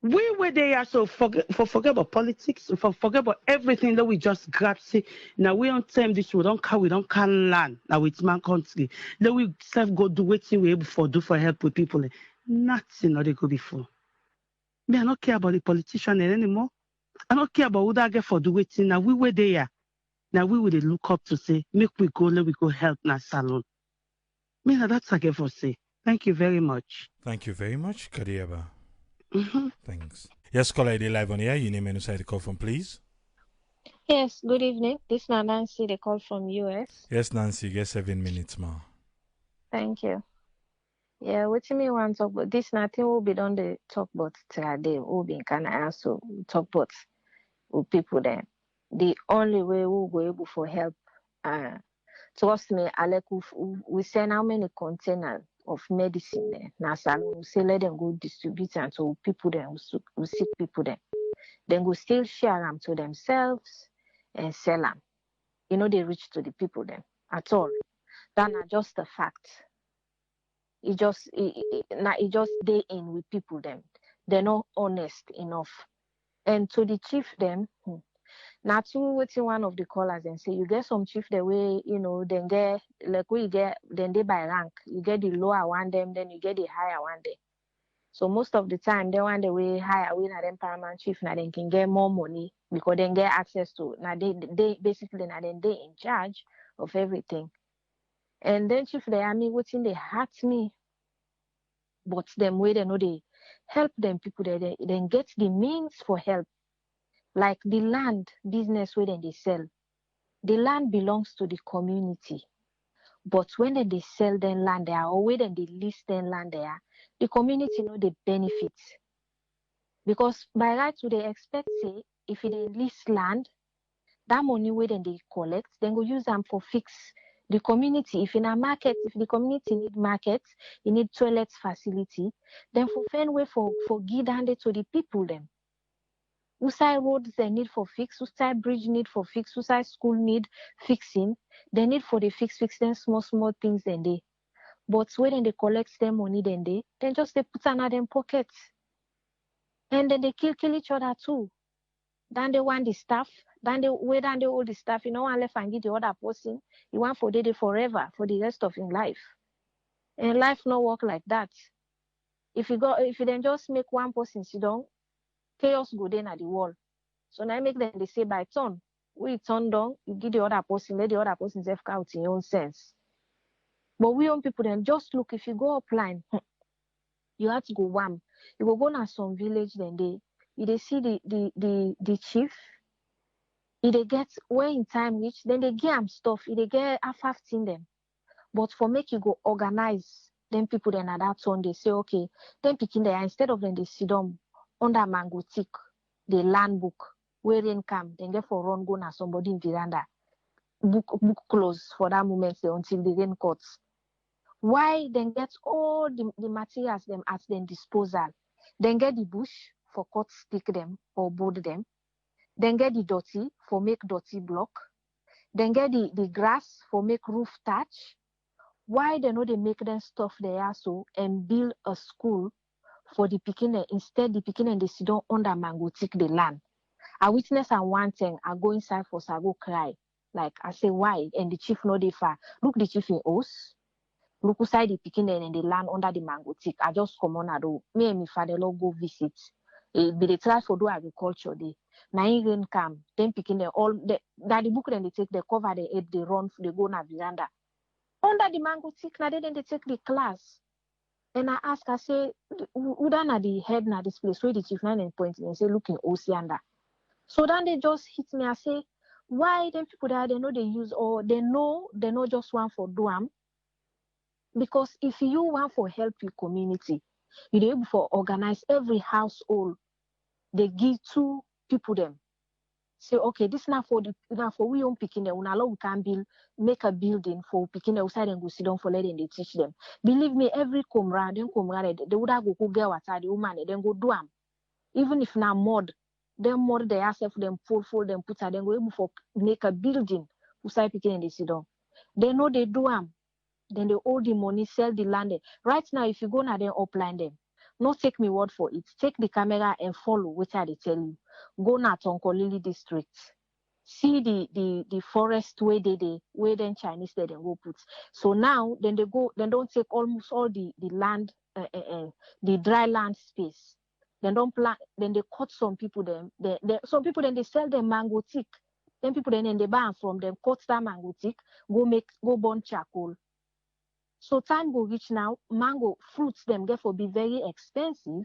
We were there, so forget about politics, forget about everything that we just grab. Say, now we don't tell this, we don't can learn. Now it's my country. Then we self go do what we able for do for help with people. Nothing not they go before. Me, I don't care about the politician anymore. I don't care about who that get for do waiting. Now we were there. Now we would look up to say, make we go, let we go help na salon. Me, that's I get for say. Thank you very much. Thank you very much, Kadiaba. Mm-hmm. Thanks. Yes, caller, they live on here. You name and who the call from, please. Yes, good evening. This is Nancy, they call from US. Yes, Nancy, get 7 minutes, ma. Thank you. Yeah, what me want to talk about this nothing will be done the talk about today. Will be kind of also talk about with people there. The only way we'll go able for help. Trust me, Alec, we send how many containers of medicine there. Now, we say let them go distribute and to people there. We sick people there. Then we still share them to themselves and sell them. They reach to the people then at all. That's not just a fact. It just they in with people them. They're not honest enough. And to the chief them, now to what's one of the callers and say you get some chief the way, then get like we get then they by rank. You get the lower one them, then you get the higher one day. So most of the time they want the way higher we na them paramount chief now they can get more money because they get access to now they basically now then they in charge of everything. And then chief they what's in they hurt me. But them way they know they help them people they then get the means for help. Like the land business where they sell, the land belongs to the community. But when they sell their land there, or when they lease their land there, the community know the benefits. Because by right to they expect say if they lease land, that money where they collect, then go use them for fix the community. If in a market, if the community need markets, you need toilets facility, then for find way for give hand to the people them. Usai roads they need for fix, Usai bridge need for fix, Usai school need fixing, they need for the fix them small things then they. But when they collect them money then just they put another in pockets. And then they kill each other too. Then they want the staff, then they wait and they hold the staff, one left and give the other person. You want for day forever for the rest of your life. And life no work like that. If you then just make one person sit down, chaos go then at the wall. So now make them they say by turn. We turn down, you give the other person, let the other person self out in your own sense. But we own people then just look, if you go upline, you have to go wham. You go na some village then they see the chief. If they get when in time reach, then they give them stuff. If they get a 15 them. But for make you go organize, then people then at that turn they say, okay, then picking there instead of them they sit down under mango tick, the land book, where rain come, then get for run go na somebody in veranda. Book close for that moment until the rain cuts. Why then get all the materials them at their disposal? Then get the bush for cut stick them or board them. Then get the dirty for make dirty block. Then get the grass for make roof thatch. Why they know they make them stuff there so and build a school for the Pekin instead the Pekin and they sit down under mango tick the land. I witness and one thing, I go inside for I go cry. Like I say why? And the chief know they far. Look the chief in Os. Look inside the Pekin and the land under the mango tick. I just come on a do. Me and my father go visit. But they try for do agriculture day. Now rain come, then picking them all the book then they take the cover the head, they run, they go na veranda. Under the mango tick, now then they take the class. And I ask, I say, who done at the head na this place where the chief 9 point and say looking Oceanda. So then they just hit me. I say, why them people there they know they use or they know just one for do. Because if you want for help your community, you able for organize every household. They give 2 people them. Say, okay, this now for we own picking them. We can make a building for picking them outside and go sit down for letting they teach them. Believe me, every comrade, they would have go get water, the woman, then go do them. Even if now mud, them mud they ask for them fold them put them go able for make a building outside picking and they sit down. They know they do them. Then they hold the money, sell the land. Right now, if you go now then upline them. Not take me word for it. Take the camera and follow what I tell you. Go now to Onkolili district. See the forest where where then Chinese they then go put. So now then they go, then don't take almost all the land, the dry land space. Then don't plant. Then they cut some people them. Some people then they sell them mango tick. Then people then they buy from them, cut that mango tick, go burn charcoal. So time go reach now, mango fruits them therefore be very expensive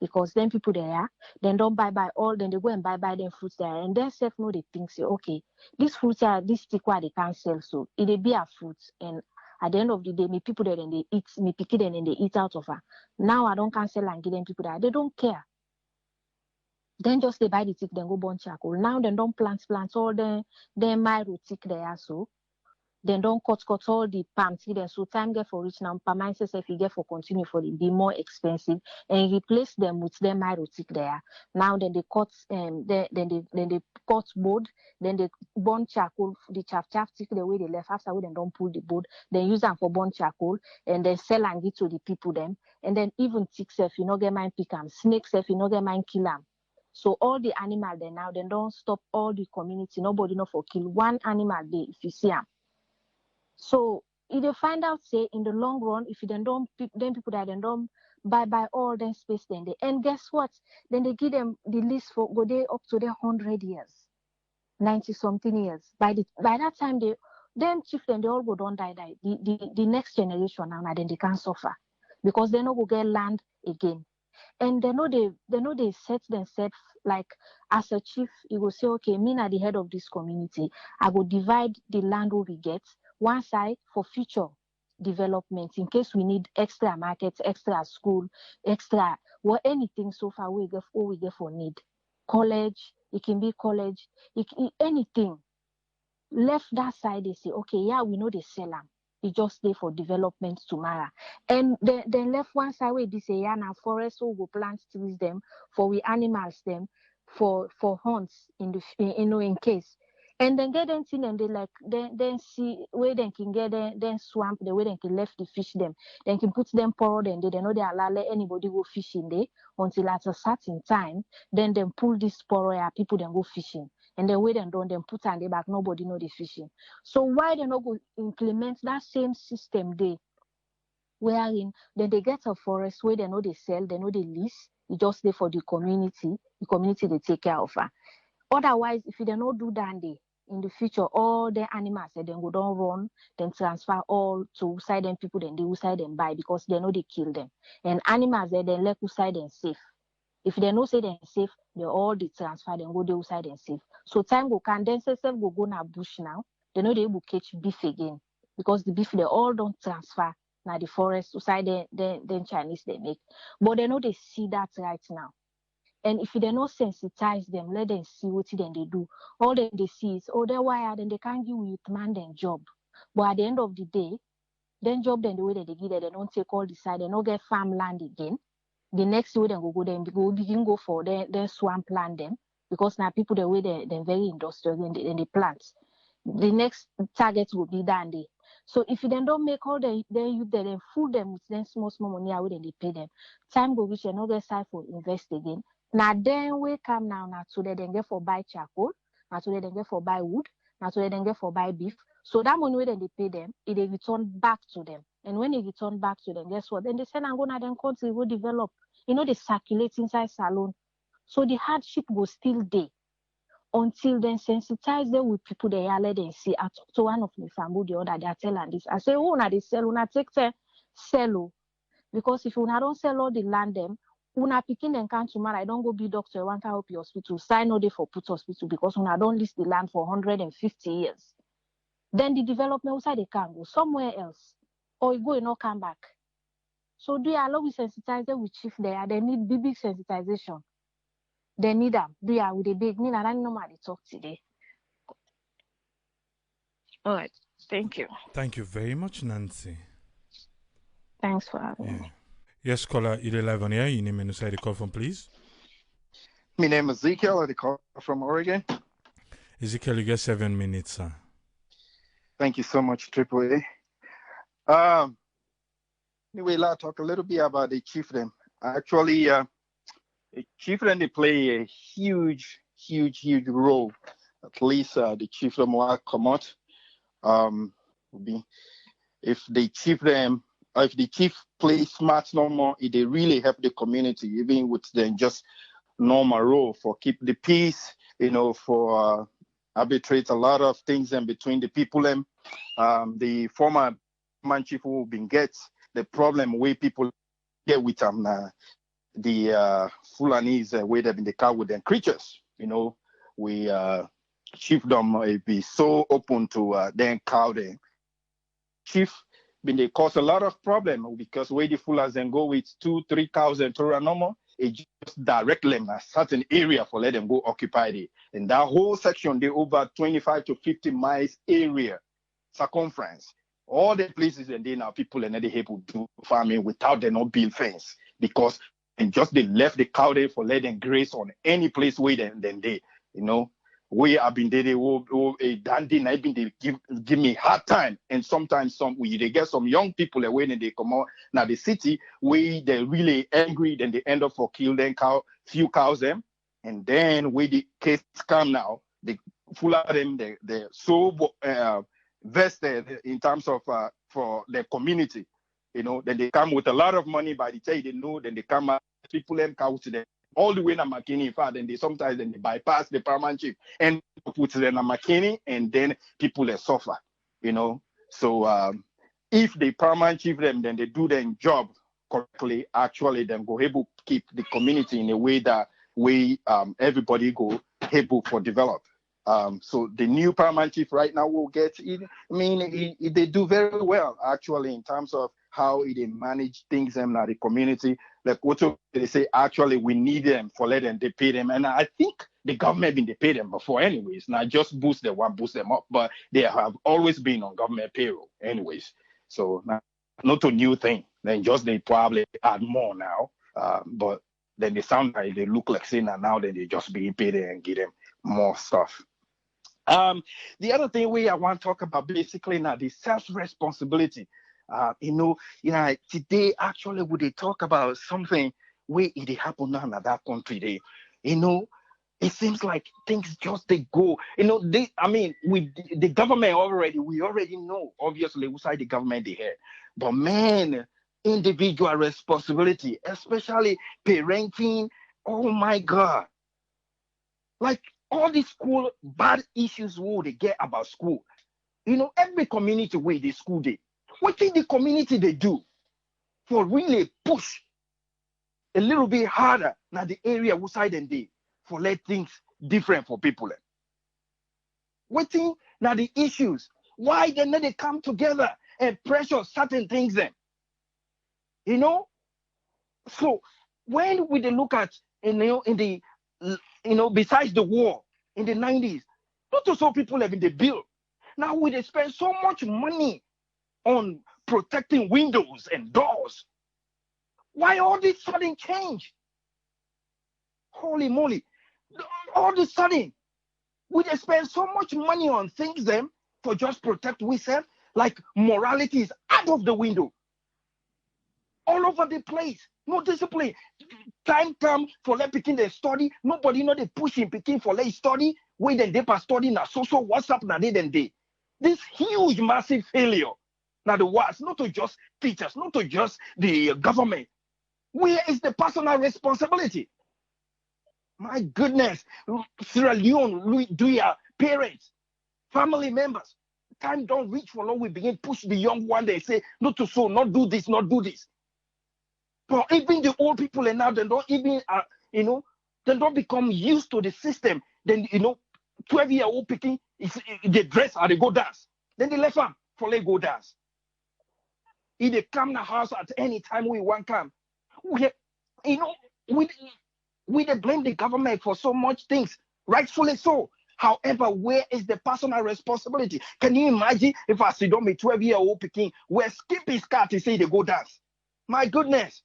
because then people there, then don't buy all, then they go and buy them fruits there, and then self know they think say, okay, these fruits are this stick why they can't sell, so it be a fruits, and at the end of the day, me people there and they eat, me pick it and they eat out of her. Now I don't cancel and give them people there, they don't care. Then just they buy the tick, then go burn charcoal. Now they don't plant all the myro tick there so. Then don't cut all the palm tree. Then so time get for reach now. Palm says if you get for continue for it be more expensive and replace them with them myrotic there. Now then they cut then they cut board. Then they burn charcoal the chaff tick the way they left after we then don't pull the board. Then use them for burn charcoal and then sell and give to the people them. And then even ticks if you no get mind pick them, snakes if you no get mind kill them. So all the animal then now then don't stop all the community. Nobody no for kill one animal day if you see them. So if they find out, say in the long run, if you then people that then don't buy all them space then they, and guess what? Then they give them the list for go there up to their 100 years, 90 something years. By that time them chief then they all go don't die. The next generation now then they can't suffer because they no go get land again. And they know they set themselves, like, as a chief, you will say, okay, me at the head of this community, I will divide the land we get one side for future development in case we need extra markets, extra school, extra anything so far we get for need. College, it can be college, anything. Left that side, they say, okay, yeah, we know they sell them. It just there for development tomorrow. And then left one side where they say, yeah, now forest will go plant trees them for we animals them for hunts in case. And then get them thing and they like then see where they can get then swamp the way they can left the fish them. Then can put them porrowed and they know they allow let anybody go fishing there until at a certain time. Then pull this porrow people then go fishing. And then wait and don't then put on the back, nobody know the fishing. So why they not go implement that same system there, wherein then they get a forest where they know they sell, they know they lease, it just there for the community they take care of her. Otherwise, if they don't do that day, in the future, all the animals then go don't run, then transfer all to side and people then they will side and buy because they know they kill them. And animals then let who side and safe. If they no say they're safe, they all the transfer, then go the outside and safe. So time go can then say go na bush now. They know they will catch beef again. Because the beef they all don't transfer now the forest outside then Chinese they make. But they know they see that right now. And if they not sensitize them, let them see what then they do. All they see is, oh, they're wired, then they can't give youth man then job. But at the end of the day, then job then the way that they give it, they don't take all the side, they don't get farmland again. The next way they go then go begin go for their swamp land them because now people the way they're very industrial and they plant. The next target will be that day. So if you then don't make all the youth then fool them with then small money out then they pay them. Time go which another side for invest again. Now then we come now so they then get for buy charcoal, now so they then get for buy wood, now so they then get for buy beef. So that money when they pay them, it they return back to them. And when it return back to them, guess what? Then they send and go now then country will develop. You know, they circulate inside salon. So the hardship was still there until then sensitize them with people they are let them see. I talked to one of my family the other day, I tell them this. I say, oh, now they sell, una take sell. Because if una don't sell all the land them, una picking them can tomorrow, I don't go be doctor, I want to help your hospital. Sign no day for put hospital because una don't list the land for 150 years. Then the development outside they can go somewhere else. Or you go and not come back. So do you allow we sensitize them with chief there? They need big sensitization. They need them. Do you with a big mean? I don't know how they talk today. All right. Thank you. Thank you very much, Nancy. Thanks for having me. Yes, caller, you're live on air. Your name and the call from, please. My name is Ezekiel. I call from Oregon. Ezekiel, you get 7 minutes, sir. Thank you so much, Triple A. Anyway, I'll talk a little bit about the chiefdom. Actually, the chiefdom, they play a huge role. At least the chiefdom will come out. If the chief plays smart no more, they really help the community, even with them just normal role for keep the peace, for arbitrate a lot of things in between the people and the former man chief who been gets the problem where people get with them the Fulanis way they've been the car with them creatures, we chiefdom be so open to them cow them. Chief been they cause a lot of problem because where the Fulas then go with 2-3 cows and Torah normal, it just direct them a certain area for let them go occupy it. And that whole section, they over 25 to 50 miles area circumference. All the places and then now people and they able to do farming without them not build fence because and just they left the cow there for let them graze on any place where then they, we have been there, a dandy, I've been they give me hard time. And sometimes they get some young people that when they come out now the city where they're really angry, then they end up for kill them few cows them. And then when the case come now, they full of them, they're so vested in terms of for their community, then they come with a lot of money by the time they know, then they come out, people them cow to them. All the way to McKinney, in fact, and sometimes they bypass the paramount chief and put them on McKinney, and then people they suffer, So if the paramount chief them, then they do their job correctly, actually then go able to keep the community in a way that everybody go able for develop. So the new paramount chief right now will get it. I mean, they do very well actually in terms of how they manage things in the community. Like what they say, actually we need them for letting they pay them, and I think the government been they pay them before anyways. Not just boost them up, but they have always been on government payroll anyways. So not a new thing. Then just they probably add more now, but then they sound like they look like saying that now then they just being paid and give them more stuff. The other thing I want to talk about basically now the self-responsibility. Today actually would they talk about something where it happen now in that country there. It seems like things just they go. With the government we already know obviously which side the government they have. But man, individual responsibility, especially parenting, oh my God. Like all these school bad issues they get about school. Every community where they school day. What did the community they do for really push a little bit harder now the area outside and they for let things different for people? What thing now the issues? Why then they come together and pressure certain things then? So when we look at in the besides the war in the 90s, not to so people have been the bill. Now we spend so much money on protecting windows and doors. Why all this sudden change? Holy moly. All of a sudden, we spend so much money on things then for just protect ourselves, like morality is out of the window. All over the place. No discipline. Time come for let picking the study. Nobody know they pushing picking for let study. Wait then they pass study now. So what's up now they. This huge massive failure. Now the words, not to just teachers, not to just the government. Where is the personal responsibility? My goodness. Sierra Leone, do your parents, family members. Time don't reach for long. We begin push the young one. They say, not to so, not do this, not do this. But even the old people and now they don't even they don't become used to the system. Then 12-year-old picking they dress or they go dance. Then they left them for they go dance. If they come to the house at any time we want come, we they blame the government for so much things, rightfully so. However, where is the personal responsibility? Can you imagine if I sit on me 12-year-old picking where skip his car to say they go dance? My goodness.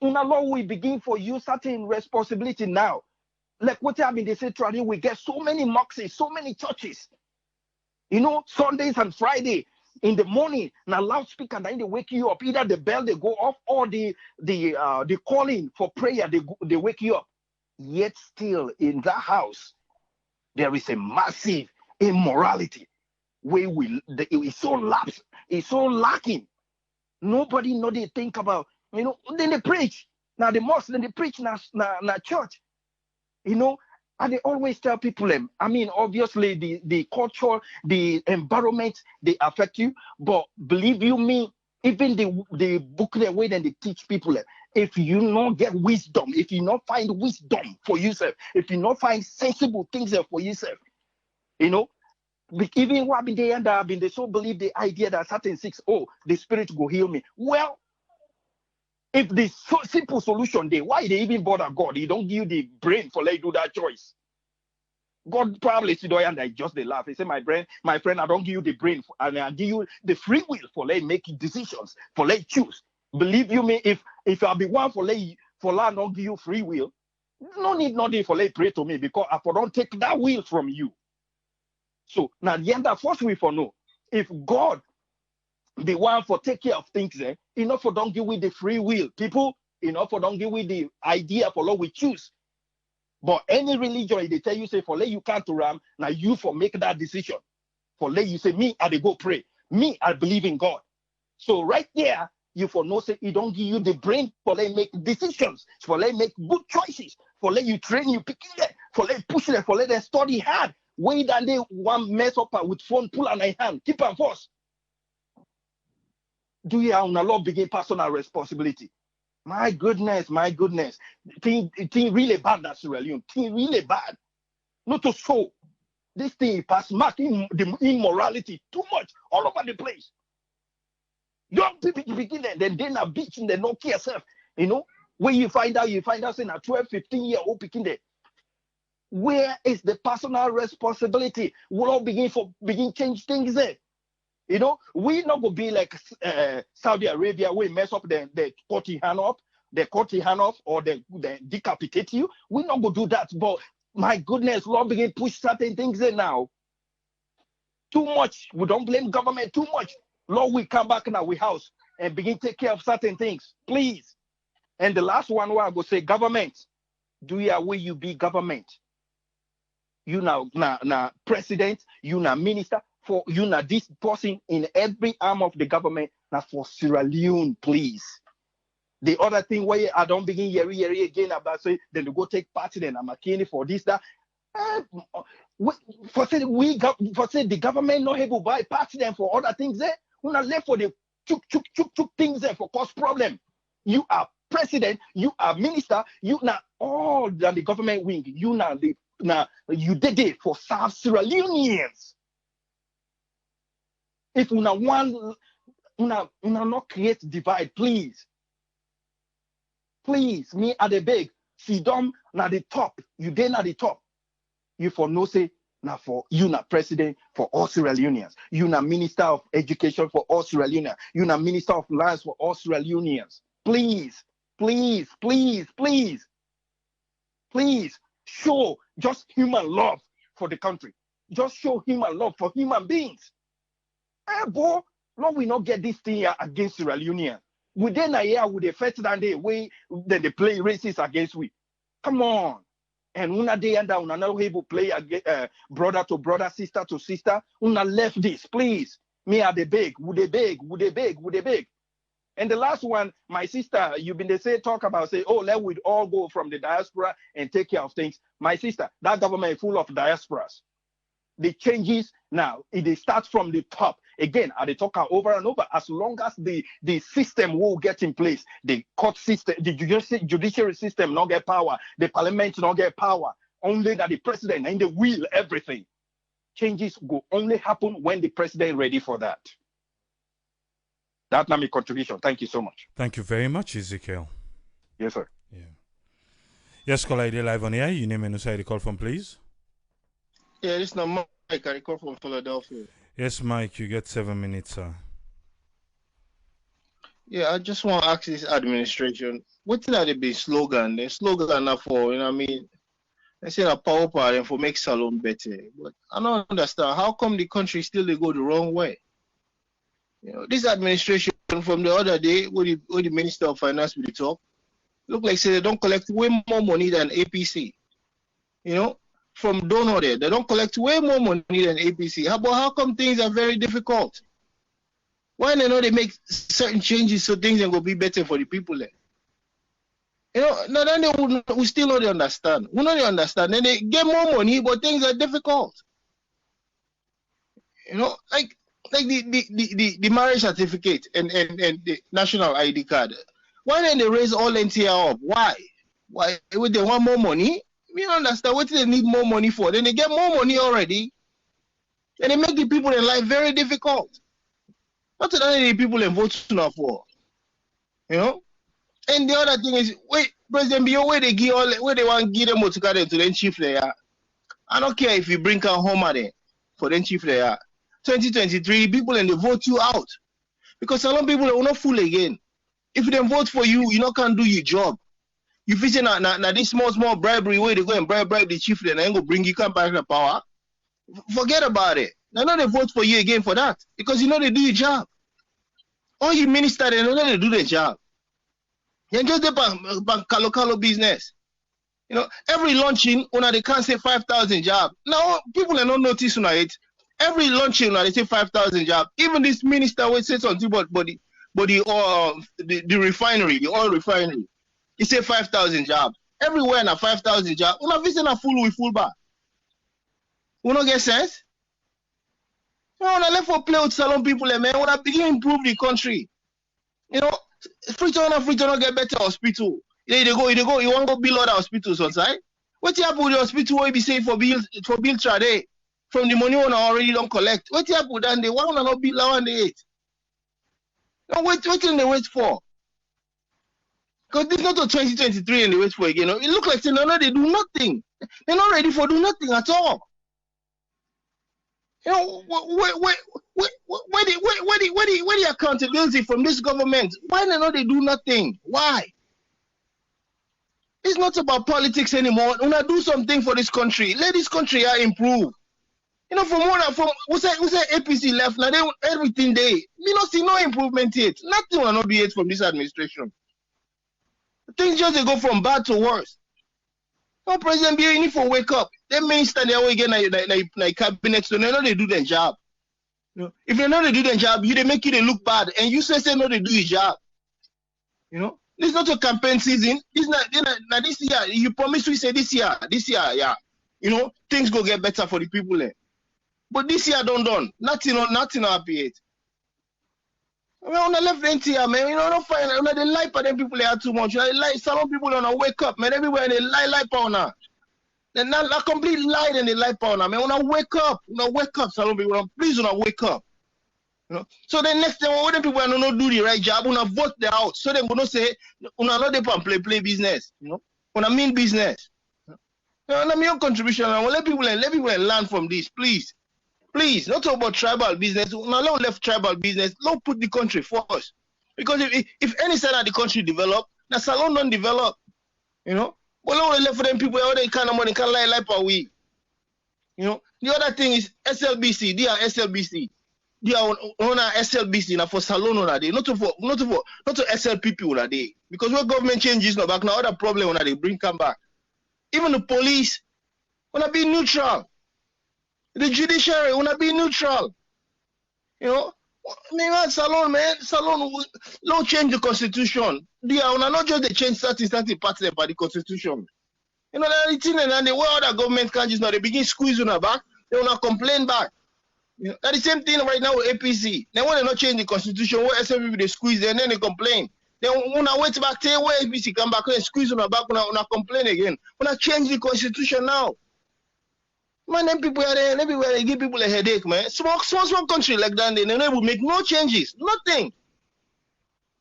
In a law, we begin for you certain responsibility now. Like what I mean, they say, we get so many mosques, so many churches. Sundays and Friday in the morning, now loudspeaker, and then they wake you up. Either the bell they go off or the calling for prayer they wake you up. Yet still in that house, there is a massive immorality where it's so lapsed, it's so lacking. Nobody know they think about. Then they preach. Now the mosque, then they preach na church. And they always tell people, obviously the culture, the environment, they affect you. But believe you me, even the book, the way that they teach people, if you not get wisdom, if you not find wisdom for yourself, if you not find sensible things for yourself, even what been they end up in, they so believe the idea that certain things, the spirit will heal me. Well, if the simple solution there, why they even bother God? He don't give you the brain for let you do that choice. God probably sit down and just they laugh. He say, my friend, I don't give you the brain and I give you the free will for let make decisions, for let choose. Believe you me, if I be one for let don't give you free will, no need nothing for let pray to me because I don't take that will from you. So now the end of first we for know if God the one for take care of things, enough for don't give with the free will. People, enough for don't give with the idea for what we choose. But any religion, they tell you, say, for let you can't to ram, now you for make that decision. For let you say, me, I they go pray. Me, I believe in God. So right there, you for no say, it don't give you the brain for let make decisions, for let make good choices, for let you train you picking it, for let push it, for let them study hard. Way than they one mess up with phone, pull on a hand, keep on force. Do you have a lot begin personal responsibility? My goodness. Thing really bad that Sierra Leone. Thing really bad. Not to show. This thing pass marking the immorality too much all over the place. Young people begin then they are beaching, they don't care yourself. You know, when you find out saying a 12, 15-year-old picking there. Where is the personal responsibility? We'll all begin change things there. You know, we not gonna be like Saudi Arabia, we mess up the cut your hand off, or they decapitate you. We not gonna do that. But my goodness, we'll all begin push certain things there now. Too much. We don't blame government too much. Lord, we come back now, we house and begin take care of certain things, please. And the last one where I go say, government, do you where you be government? You now president, you now minister, for you now this person in every arm of the government. Now for Sierra Leone, please. The other thing where I don't begin yeri again about say then they go take part then I'm a for this that. For say the government not able to buy parts then for other things there. We're not left for the chuk things there for cause problem. You are president, you are minister, you now all the government wing, you now you did it for South Sierra Leoneans. If una not create divide, please. Please, me at the beg, see them na the top, you then at the top. You for no say now for you na president for all Sierra Leoneans. You na minister of education for all Sierra Leoneans. You na minister of lands for all Sierra Leoneans. Please, please, please, please, please show just human love for the country. Just show human love for human beings. Boy, Lord, we not get this thing here against Sierra Leoneans. We then a year with the first day way then they play racist against we. Come on. And una day and una not able play brother to brother, sister to sister. Una left this, please. Me are the beg, would they beg. And the last one, my sister, you've been talk about say, oh, let we all go from the diaspora and take care of things. My sister, that government is full of diasporas. The changes now, it starts from the top. Again, I talk over and over. As long as the system will get in place, the court system, the judiciary system not get power, the parliament not get power, only that the president and the will everything. Changes will only happen when the president ready for that. That's my contribution. Thank you so much. Thank you very much, Ezekiel. Yes, sir. Yeah. Yes, caller ID live on air. You name and who call from, please. Yeah, this is Mike. I call from Philadelphia. Yes, Mike, you get 7 minutes, sir. Yeah, I just want to ask this administration, what did they be slogan? The slogan now for, you know what I mean? They say that power and for make Salon better. But I don't understand. How come the country still they go the wrong way? You know, this administration from the other day, with the Minister of Finance will talk, look like say they don't collect way more money than APC. You know? From donor there, they don't collect way more money than APC. How come things are very difficult? Why they know they make certain changes so things will be better for the people there? You know, now then we still don't understand. We don't understand. Then they get more money, but things are difficult. You know, like the marriage certificate and the national ID card. Why then they raise all NTR up? Why? Would they want more money? We don't understand what they need more money for. Then they get more money already, and they make the people in life very difficult. What are the people in vote now for? You know? And the other thing is, wait, President Bio, where they want to give them to the chief there. I don't care if you bring a home there for the chief there. 2023, people and they vote you out. Because a lot of people are not full again. If they vote for you, you can't do your job. You feel say now this small bribery way they go and bribe the chief then ain't go bring you come back to power. Forget about it. Now they vote for you again for that. Because they do your job. All you minister they know they do their job. You just the local business. You know, every launching they can't say 5,000 jobs. Now people are not noticing it. Every launching they say 5,000 jobs. Even this minister will say something about the refinery, the oil refinery. He said 5,000 jobs. Everywhere na 5,000 jobs. We not visit a full with full bar. We not get sense. We not left for play with salon people, man. We not begin improve the country. You know, Freetown get better hospital. They go, you want to go build other hospitals outside? What you happen with the hospital where be say for build trade from the money one already don't collect? What you happen then they want to not build one day 8? Now what can they wait for? Because this is not a 2023 and they wait for again. It look like they do nothing. They're not ready for do nothing at all. You know, where the accountability from this government? Why they do nothing? Why? It's not about politics anymore. When I do something for this country, let this country improve. You know, from we say APC left, now they everything they me not see no improvement yet. Nothing will not be yet from this administration. Things just they go from bad to worse. No President Bill, you need to wake up. They minister their way again like cabinet, so they know they do their job. You know, if they know they do their job, they make it look bad, and you say no they do your job. You know, this is not a campaign season. This not this year. You promise we say this year, yeah. You know, things go get better for the people there. But this year done. Nothing happy yet. I mean, on the left NTR, man, you know, don't find they lie for them people they are too much. You know, they lie, some people don't wake up, man. Everywhere they lie on now. They're not a complete lie and they lie on now, man. When I wake up, some people, please don't wake up. You know? So the next time when people don't do the right job, when I vote they out. So they're gonna say, when I know they play business, you know, when I mean business. You know, and I mean contribution, I will let people learn from this, please. Please, not talk about tribal business. Now, don't left tribal business. Don't put the country first. Because if any side of the country develop, now Salon don't develop. You know? But don't left for them people, all they kind of money can lie per week. You know? The other thing is SLBC. They are SLBC. They are on SLBC now for Salon on day. Not to SLPP on day. Because when government changes now back now, other problem when they bring come back. Even the police wanna be neutral. The judiciary wanna be neutral. You know, Salon don't change the constitution. They are not just they change certain parts of the constitution. You know, the thing and the way other government countries now they begin squeezing her back, they wanna complain back. You know, that's the same thing right now with APC. They wanna not change the constitution where SMPP they squeeze and then they complain. They wanna wait back till where APC come back and squeeze on her back wanna complain again. Wanna change the constitution now. Man, them people are there everywhere. They give people a headache, man. Small country like that, they will make no changes, nothing.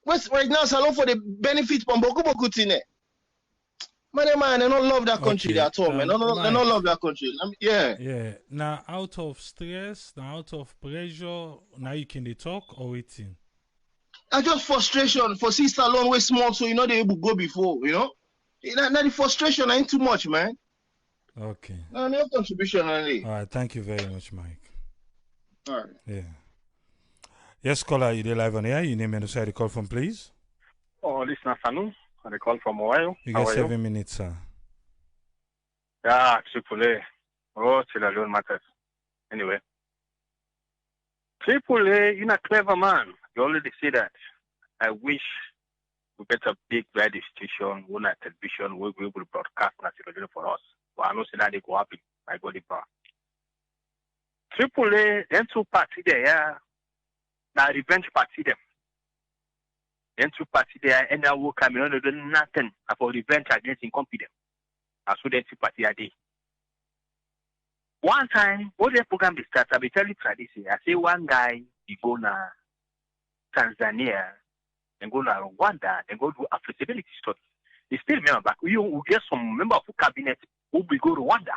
Right now, Salon for the benefit from Boku Tine. Man, they don't love that country at all, man. They don't love that country. Yeah. Now, out of stress, now out of pressure, now you can talk or waiting. I just frustration for see Salon way small, so you know they able to go before, you know. Now the frustration ain't too much, man. Okay. No contribution only. All right, thank you very much, Mike. All right. Yeah. Yes, caller, you live on air. You name and the call from, please. Oh, this is Sanu. I call from Ohio. You get 7 minutes, sir. Yeah, AAA. Oh, Sierra Leone matters. Anyway. AAA, you're a clever man. You already see that. I wish we get a big radio station, one at television, we'll be able to broadcast Sierra Leone for us. I know that they go happy. I go the power. AAA, then 2 parties there, now revenge party them. Then 2 parties there, and now we come in, do nothing about revenge against incompetence. I saw them 2 parties a day. One time, what the program they start, I be telling you this. I say one guy, he go na Tanzania, and go na Rwanda, and go do a feasibility study. He still remember back. We get some member of the cabinet who will go to Rwanda.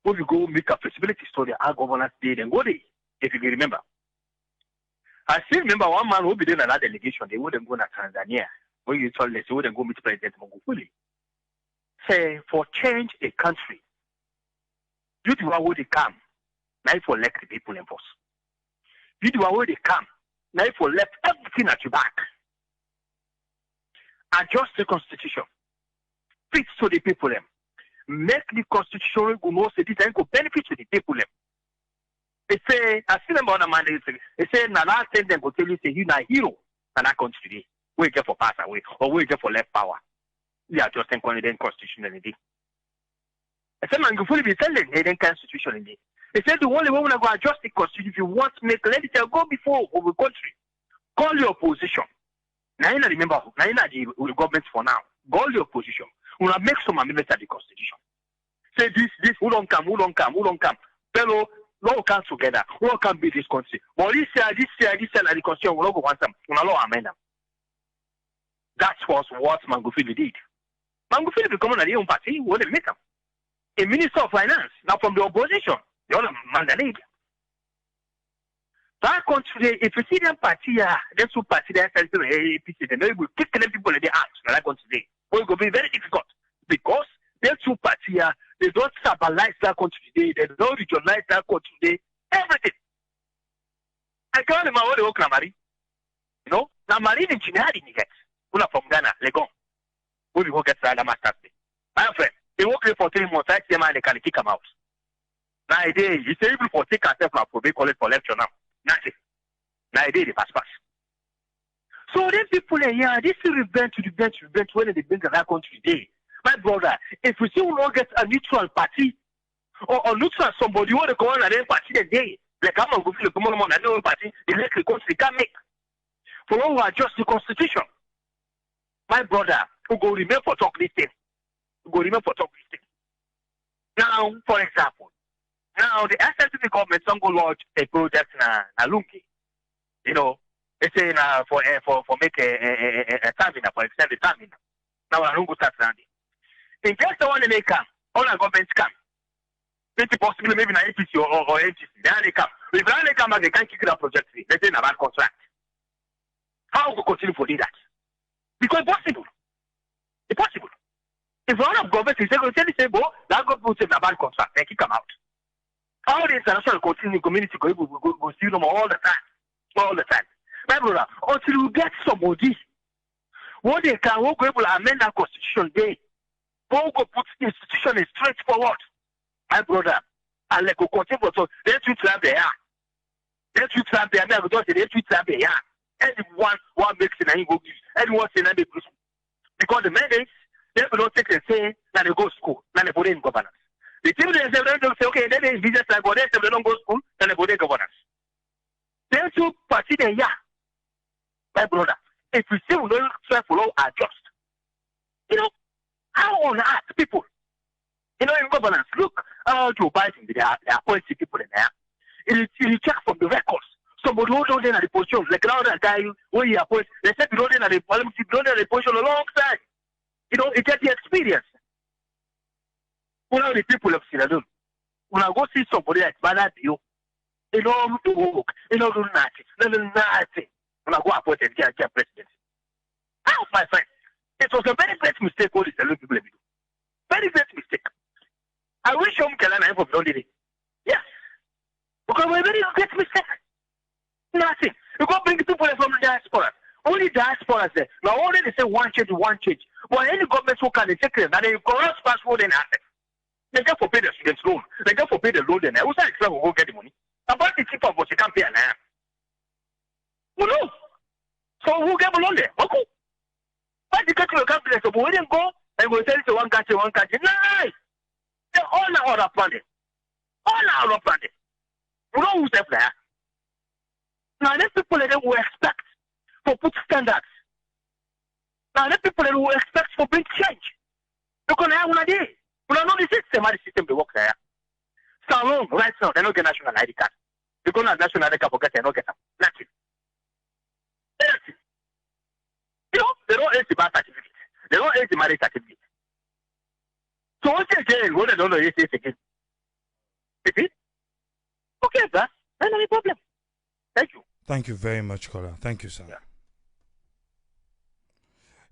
Who will go make a feasibility study, our governance did, and go there, if you can remember. I still remember one man who be doing another delegation, they wouldn't go to Tanzania. When you told us they wouldn't go meet President Magufuli. Say, for change a country, you do what they come, now for elect the people in force. You do what they come, now for left everything at your back. Adjust the constitution. Fit to the people them. Make the constitution go more say this and go benefit to the people them. They say, I see them on a man, they say, now last time them go tell you, say, you're not a hero in that country today. We get for pass away, or we get for left power. We are just in constitution in the day. I said, man, you fully be telling the constitution in the day. They said, the only way we're going to adjust the constitution, if you want to make, let it go before over country. Call your opposition. Now you remember, now you the government for now. Go your position. We will make some amendments at the constitution. Say this, who don't come. Fellow, we all come together. We all can be this country. But this year, the constitution, we all go want them. We all amend them. That was what Magufuli did. Magufuli become an own party, we want to make them. A minister of finance, now from the opposition, the other man that need. That country, if you see them party, them two party, they're APC, then they will kick them people in the ass. That country, will go be very difficult because them two party, they don't stabilize that country today, they don't regionalize that country today, everything. I can't remember what they work now, Marie. You know, now marine engineering, you get. Una from Ghana, Legon. Who will get the master's day? My friend, they work for 3 months, I see man, they can kick them out. Now, he's able to take herself now for college for lecture now. Nothing. Now, they pass. So, then people are here, this is revenge when they bring that country today. My brother, if we still not get a neutral party, or neutral somebody, want to go on and then party the day, like I'm going to come on and then party, the electric country can make. For all who are just the constitution. My brother, who go remain for talk this thing. Now, for example, the SLTV government don't go launch a project na Lungi. You know, they say for make a terminal, for extend the terminal. Now I don't go start landing. In case the one they make come, all our governments come. Maybe possibly maybe na APC or NGC. Then they come. If they come back, they can't kick that project. They say na bad contract. How we continue for that? Because impossible. If one of government is going to say, "Bo, that government will say a bad contract," then kick them out. All the international community go see them all the time. My brother, until you get somebody, what they can go able to amend that constitution, they go put institution is straightforward. My brother, and like go continue so they treat them there. They treat them there. I go they treat them there. Anyone makes it and go anyone say that because the mandate they don't take and say that they go to school, that they put in governance. The team they don't say okay, then they business like but they don't go to school, then they put in governance. Then two party there, my brother. If we still don't try to adjust, you know, how on earth people, you know, in governance, look how Joe Biden they are appointing people in there. It check from the records. Somebody who don't at the position, like now that guy where he appoints, they said we don't at the parliament, we don't at the position a long time. You know, it gets the experience. One of the people of Sierra when I go see somebody like Bernard, you know, do work, you know, do nothing. When I go appoint and get president. How, my friend? It was a very great mistake what the people do. Very great mistake. I wish you can learn from London. Yes. Because we're very great mistake. Nothing. You go bring people from the diaspora. Only diasporas there. Now only they say one change. But any government who can take it, that they corrupt passport and assets. They get for pay the students loan. They get for pay the loan. Who's that extra will go get the money? About the cheaper, but you can't pay an hour. Well, no. So who get the loan there? Okay. But you get to your company, so we didn't go and we'll tell you one country. Nice. They're all out of planning. You know who's there? Now, there's people that will expect for put standards. Now, there's people that will expect for bring change. Because now, one day, we don't know the system, how the system they work there. So long, right now, they don't get national ID card. They go to national ID card, forget they don't get them. Nothing. You know, they don't have the birth certificate. They don't have the marriage certificate. So, once again, what they don't know is again. You see? Okay, sir. That's not a problem. Thank you. Thank you very much, caller. Thank you, sir. Yeah.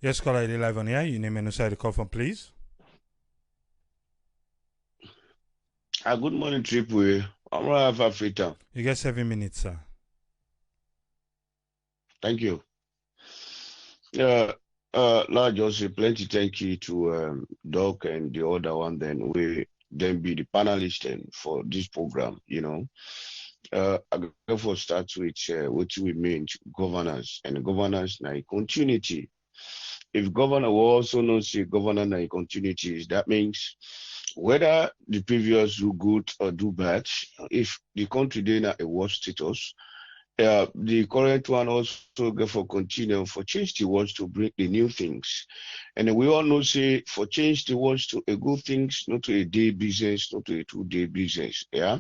Yes, caller, you're live on air. Your name and inside the call from, please. Good morning, Triple. I'm Ralph Africa. You get 7 minutes, sir. Thank you. Lord Joseph, plenty thank you to Doc and the other one. Then we be the panelist for this program. You know. I therefore start with what we mean governance, and governance na continuity. If governor will also not say governor na continuity, that means whether the previous do good or do bad, if the country then a worse status, The current one also go for continue for change. He wants to bring the new things, and we all know say for change he wants to a good things, not to a day business, not to a 2 day business. Yeah,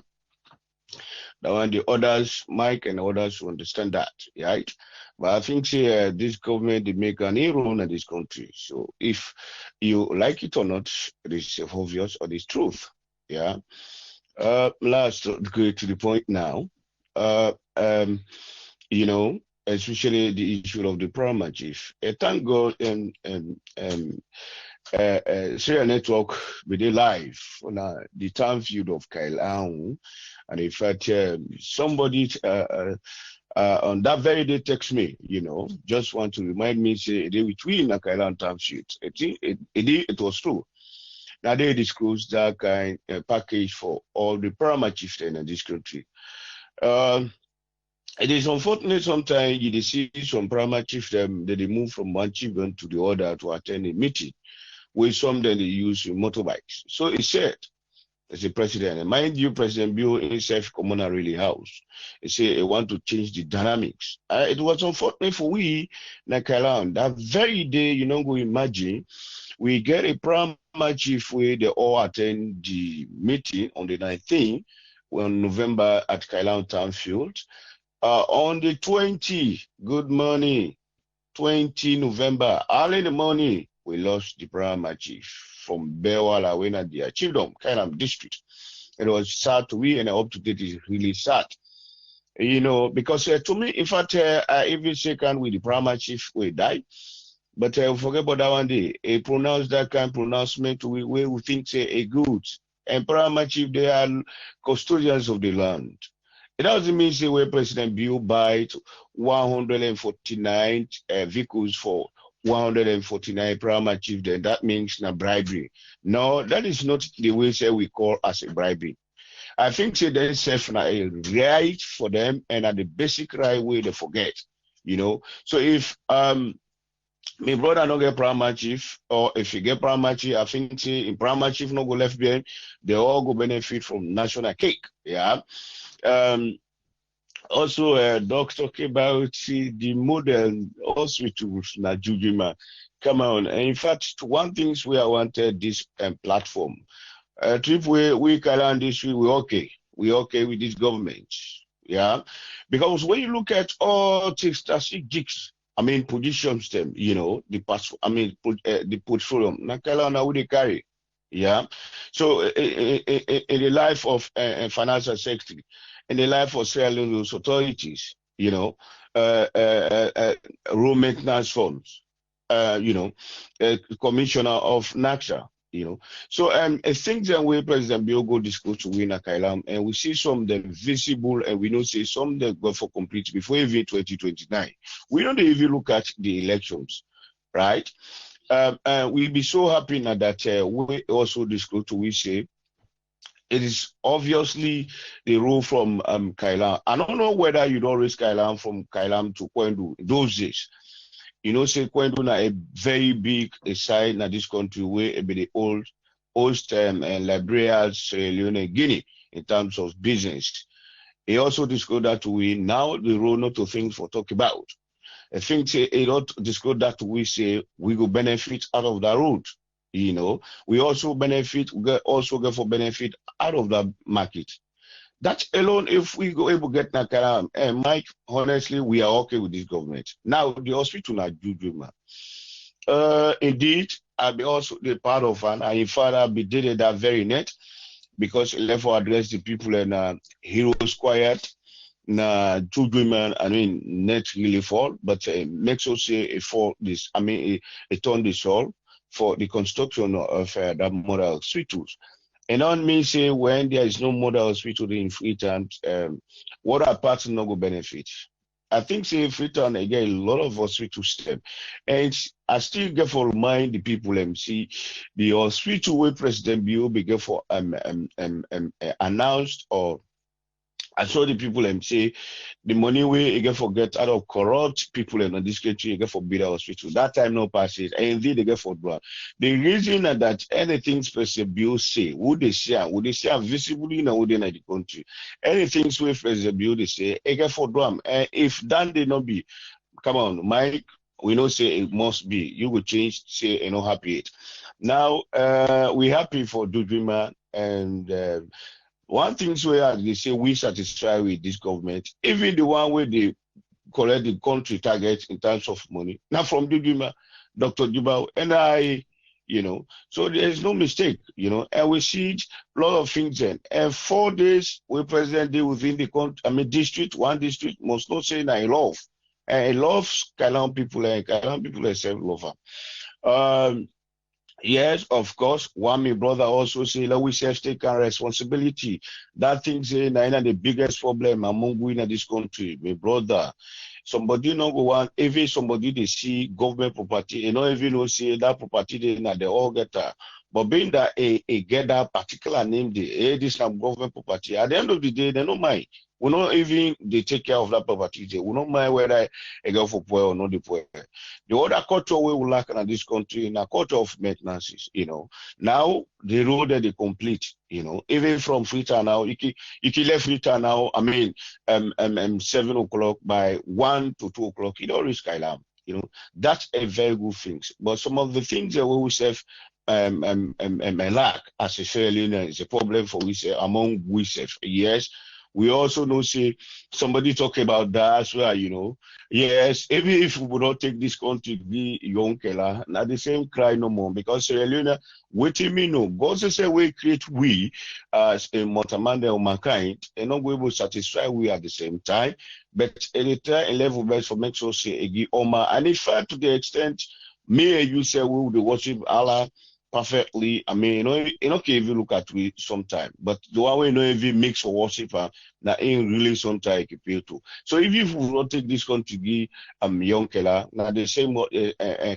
that one the others, Mike and others will understand that, right? But I think say this government they make an inroad in this country. So if you like it or not, it is obvious or it's truth. Yeah. Last go to the point now. Uh, um, you know, especially the issue of the primary chief. Thank God Sawyerr network with a live on the town field of Kailan. And in fact, somebody on that very day text me, just want to remind me, say, they between a Kailan town field. It was true. Now they disclosed that kind of package for all the primary chieftain in this country. It is unfortunate sometimes you see some primary chiefs that they move from one chieftain to the other to attend a meeting, with some then they use motorbikes. So he said, as a president, and mind you, President Bill himself commoner really house. He said he want to change the dynamics. It was unfortunate for we, Nakalan, that very day, go imagine, we get a primary chief where they all attend the meeting on the 19th, on November at Kailan Town Field. On the 20th, good morning, 20 November, early in the morning, we lost the primary chief from Bewala when at the Chiefdom, Kailam district. It was sad to me, and up to date is really sad. Because to me, in fact, every second with the primary chief will die. But forget about that one day. A pronounce that kind of pronouncement we think say a good. And primary chief, they are custodians of the land. It doesn't mean say where President Bill buy 149 vehicles for 149 primary chief, then that means na bribery. No, that is not the way say we call as a bribery. I think say they self na a right for them and at the basic right way they forget. So if my brother no get primary chief, or if you get primary chief, I think say in primary chief no go left behind, they all go benefit from national cake. Yeah. Also, Doc talking about the model hospitals na Jujima. Come on. And in fact, one thing we wanted this platform. Trip we can this we okay. We okay with this government. Yeah. Because when you look at all strategics, positions them, the portfolio. Nakala na they carry. Yeah. So in the life of financial secretary, in the life of Sierra Leone authorities, road maintenance funds, commissioner of NACSA, So I think that way President Biogo disclosed to win a Kailam, and we see some of them visible, and we know say some of them go for complete before even 2029. We don't even look at the elections, right? We'll be so happy now that we also disclose to we say it is obviously the rule from Kailam. I don't know whether you'd always Kailam from Kailam to Kwendu those days. Say Kwendu na a very big side in this country where it be the old and Liberia, Sierra Leone, Guinea in terms of business. He also disclosed that we now the role not to things for talk about. I think it not disclose that we say we will benefit out of the road. We also benefit, also get for benefit out of the market. That alone, if we go able to get Nakara, and Mike, honestly, we are okay with this government. Now, the hospital na Jujuma. Indeed, I'll be also the part of an in fact I'll be did that very net because it left for address the people in Heroes Quiet. Na Jujuma, net really fall, but makes us say a fall this, a turn this all for the construction of that model hospitals. And on me say when there is no model hospital in Freetown, what are parts not go benefit? I think say Freetown again a lot of hospitals them. And I still get for remind the people see the hospital where President Bio be get for announced or I saw the people and say the money we get for get out of corrupt people in this country, you get for bigger hospital. That time no passes, and indeed they get for drug. The reason that anything special bill say, would they share visibly in the country? Anything we special bill they say, they get for drum. And if that they not be, come on, Mike, we know say it must be. You will change, say, you know, happy it. Now, we happy for Dudrima and one thing where they say we satisfied with this government, even the one where they collect the country target in terms of money. Now from Dudrima, Dr. Juba, and I, you know, so there's no mistake, you know, and we see a lot of things then. And 4 days we present day within the country, I mean district, one district must not say I love. And I love Kailan people and Kailan people are self-lover. Yes, of course. One, my brother also say that we have taken responsibility. That thing say na the biggest problem among we in this country. My brother, somebody no go one, even somebody they see government property, you know, even know say that property they na they all get but being that a get that particular name, this some government property. At the end of the day, they don't mind. We not even they take care of that property. They will not mind whether a go for poor or not the poor. The other culture we will lack in this country in a culture of maintenance, you know. Now the road that they complete, you know, even from Freetown now, you can left Freetown now, I mean 7 o'clock by 1 to 2 o'clock, you don't risk Skylam. You know, that's a very good thing. But some of the things that we have lack as a fairly is a problem for we say among we say. Yes. We also know say somebody talk about that as well, you know. Yes, even if we would not take this country be young killer, not the same cry no more because Sierra Leone, waiting me no. God say we create we as a multi-man or mankind and not able to satisfy we at the same time, but a return a level best for make sure say a give Oma and if to the extent me and you say we will worship Allah perfectly. I mean, you know, okay, if you look at we sometime, but the one we know if you mix for worship that ain't really sometime compare to. So if you will take this country, young killer, now the same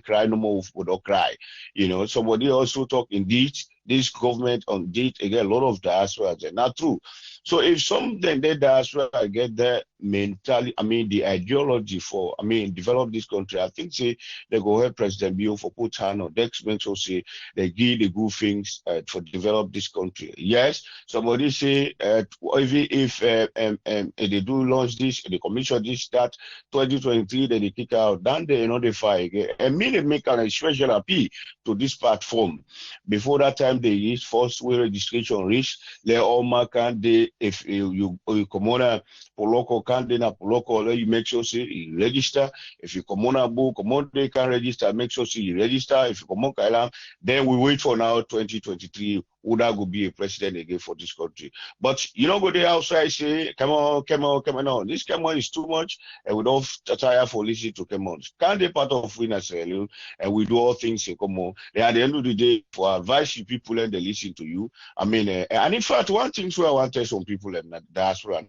cry no more would not cry. You know, somebody also talk indeed this government on date again a lot of diaspora not true. So if something that diaspora get that mentality, I mean the ideology for develop this country, I think say they go help President Bio for put hand on next make sure say they give the good things for develop this country. Yes, somebody say if they do launch this, they commission this that 2023, then they kick out, then they notify again. And me they make an special appeal to this platform. Before that time they use first way registration reach, they all mark and they if you come on local candidate local, you make sure say you register. If you come on a book, come on they can register, make sure say you register. If you come on Kailan, then we wait for now 2023 who that will be a president again for this country. But you know go there outside say come on. This come on is too much and we don't tire for listening to come on. Can't they part of winners and we do all things in common. And at the end of the day, for advice you people and they listen to you. I mean, and in fact, one thing where I want to tell some people and diaspora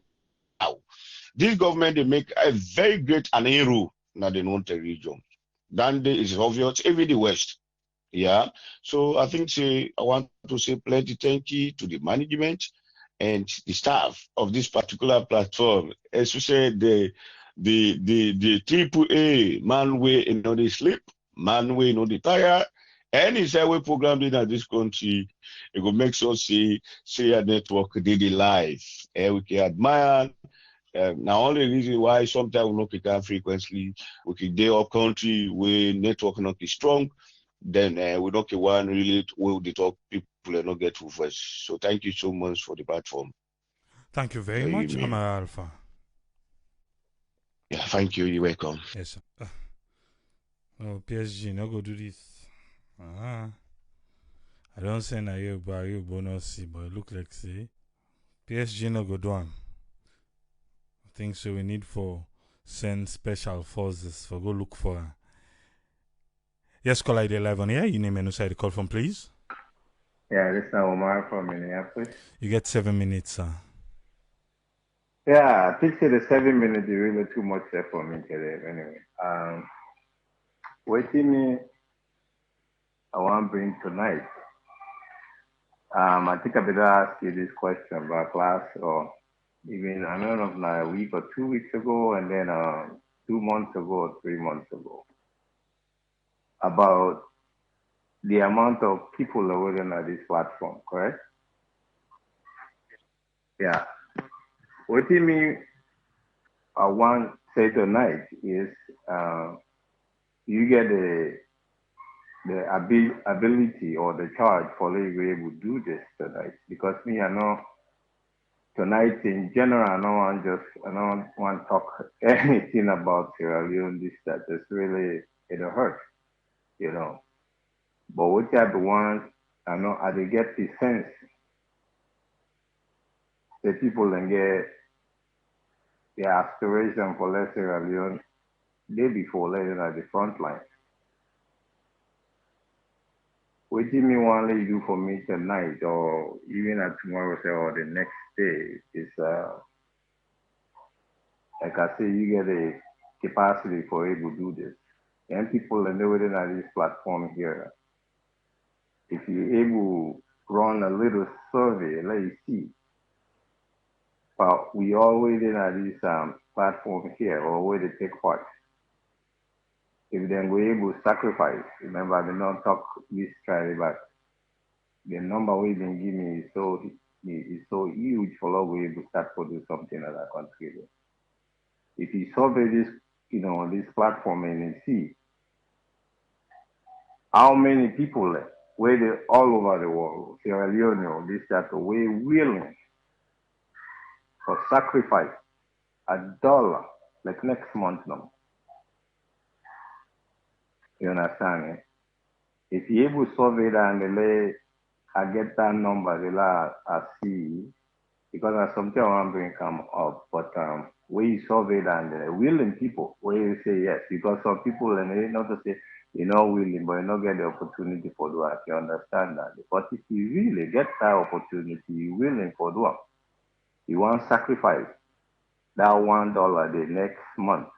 now, this government they make a very great an rule now the northern region. Then there is obvious, even the west. Yeah. So I think I want to say plenty thank you to the management and the staff of this particular platform. As we said, the AAA man way in the sleep, man way in the tire. Any way programmed in this country, it will make sure see a network did it live. And we can admire. Now only reason why sometimes we not pick up frequently, we can day our country where network not is strong, then we don't get one really will the talk people and not get to first. So thank you so much for the platform. Thank you very much, Amara Alpha. Yeah, thank you. You're welcome. Yes, sir. Oh, PSG, no go do this. I don't say na you buy you bonus, but it look like say PSG no go do one. I think so. We need for send special forces for go look for her. Yes, call ID 11 here. You name and side call from, please. Yeah, this is Omar from Minneapolis. You get 7 minutes, sir. Yeah, I think the 7 minutes is really too much there for me today. Anyway, waiting I want to bring tonight. I think I better ask you this question about class or even I don't know if now a week or 2 weeks ago, and then 2 months ago or 3 months ago, about the amount of people that were on this platform, correct? Yeah. What do you mean? I want to say tonight is you get the ability or the charge for you to be able to do this tonight, because me I know tonight in general I don't want to talk anything about Sierra Leone this that just really it'll hurt, you know. But what are the ones I know I they get the sense the people and get the aspiration for less Sierra Leone day before later at the front line. What do you want to do for me tonight or even at tomorrow say, or the next day is like I say, you get a capacity for able to do this. And people and they within this platform here, if you're able to run a little survey, let you see. But we always in this platform here, or where they take part. If then we're able to sacrifice, remember they don't talk this try, but the number we've been giving is so huge for us we're able to start to do something at that country. If you survey this, this platform and see how many people where they all over the world, Sierra Leone or this that way willing for sacrifice $1 like next month now. You understand? If you able to survey that and they I get that number, they I see because that's something I want to bring come up. But where you survey that and the willing people, where you say yes, because some people and they not to say you're not willing, but you not get the opportunity for that. You understand that. But if you really get that opportunity, you're willing for that. You want to sacrifice that $1 the next month.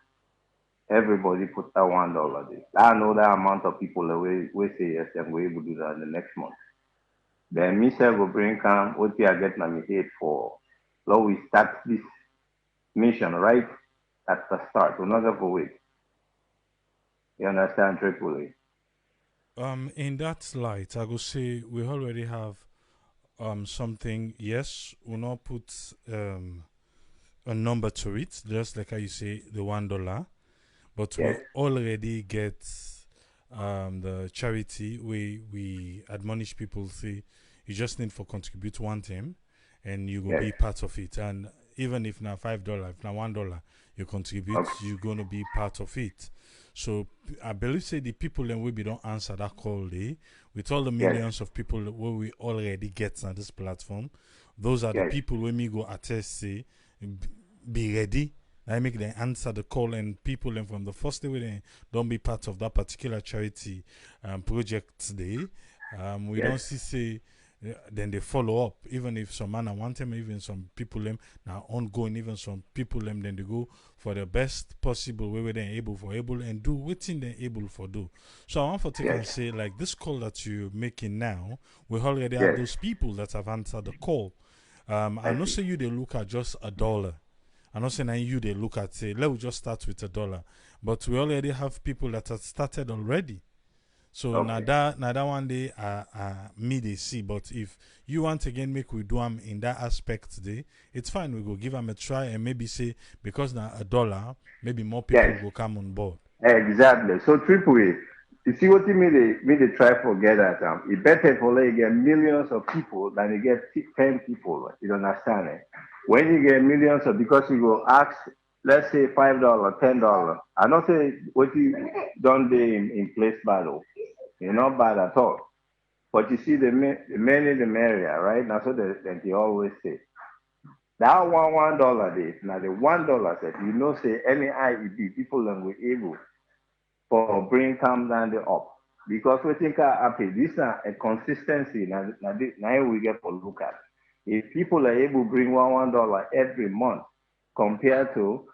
Everybody put that $1 there. I know that amount of people that we say yes and we're able to do that in the next month. Then Michelle will bring come what you are getting me head for. Now we start this mission right at the start, another for week. You understand, Tripoli? In that light, I go say we already have something. Yes, we'll not put a number to it, just like how you say the $1, but Yes. we already get the charity. We admonish people say you just need for contribute one time, and you will Yes. be part of it. And even if now $5, if now $1 you contribute, Okay. you're gonna be part of it. So I believe say the people and we don't answer that call day with all the Yes. millions of people where we already get on this platform. Those are the Yes. people when me go attest say be ready. I make them answer the call and people and from the first day they don't be part of that particular charity project day. We Yes. don't see say then they follow up even if some man want them, even some people them now ongoing, even some people them then they go for the best possible way where they're able and do what's they're able for do. So I want to take and Yes. say like this call that you're making now, we already have Yes. those people that have answered the call. I know say you they look at just $1. I'm not saying that you they look at say let's just start with $1, but we already have people that have started already. So Okay. now that one day me they see, but if you want again make we do them in that aspect today, it's fine. We go give them a try and maybe say because now $1, maybe more people Yes. will come on board. Exactly. So Tripoli, you see what you mean they try to get at it better for like get millions of people than you get 10 people. You understand it? When you get millions of because you go ask let's say $5, $10. I don't say what you done there in place battle. You're not bad at all. But you see the many the merrier, right? That's what they always say. That $1 there, now the $1 set, say any IED people that were able for bring come down the up. Because we think happy, this is a consistency now we get for look at. If people are able to bring $1 every month compared to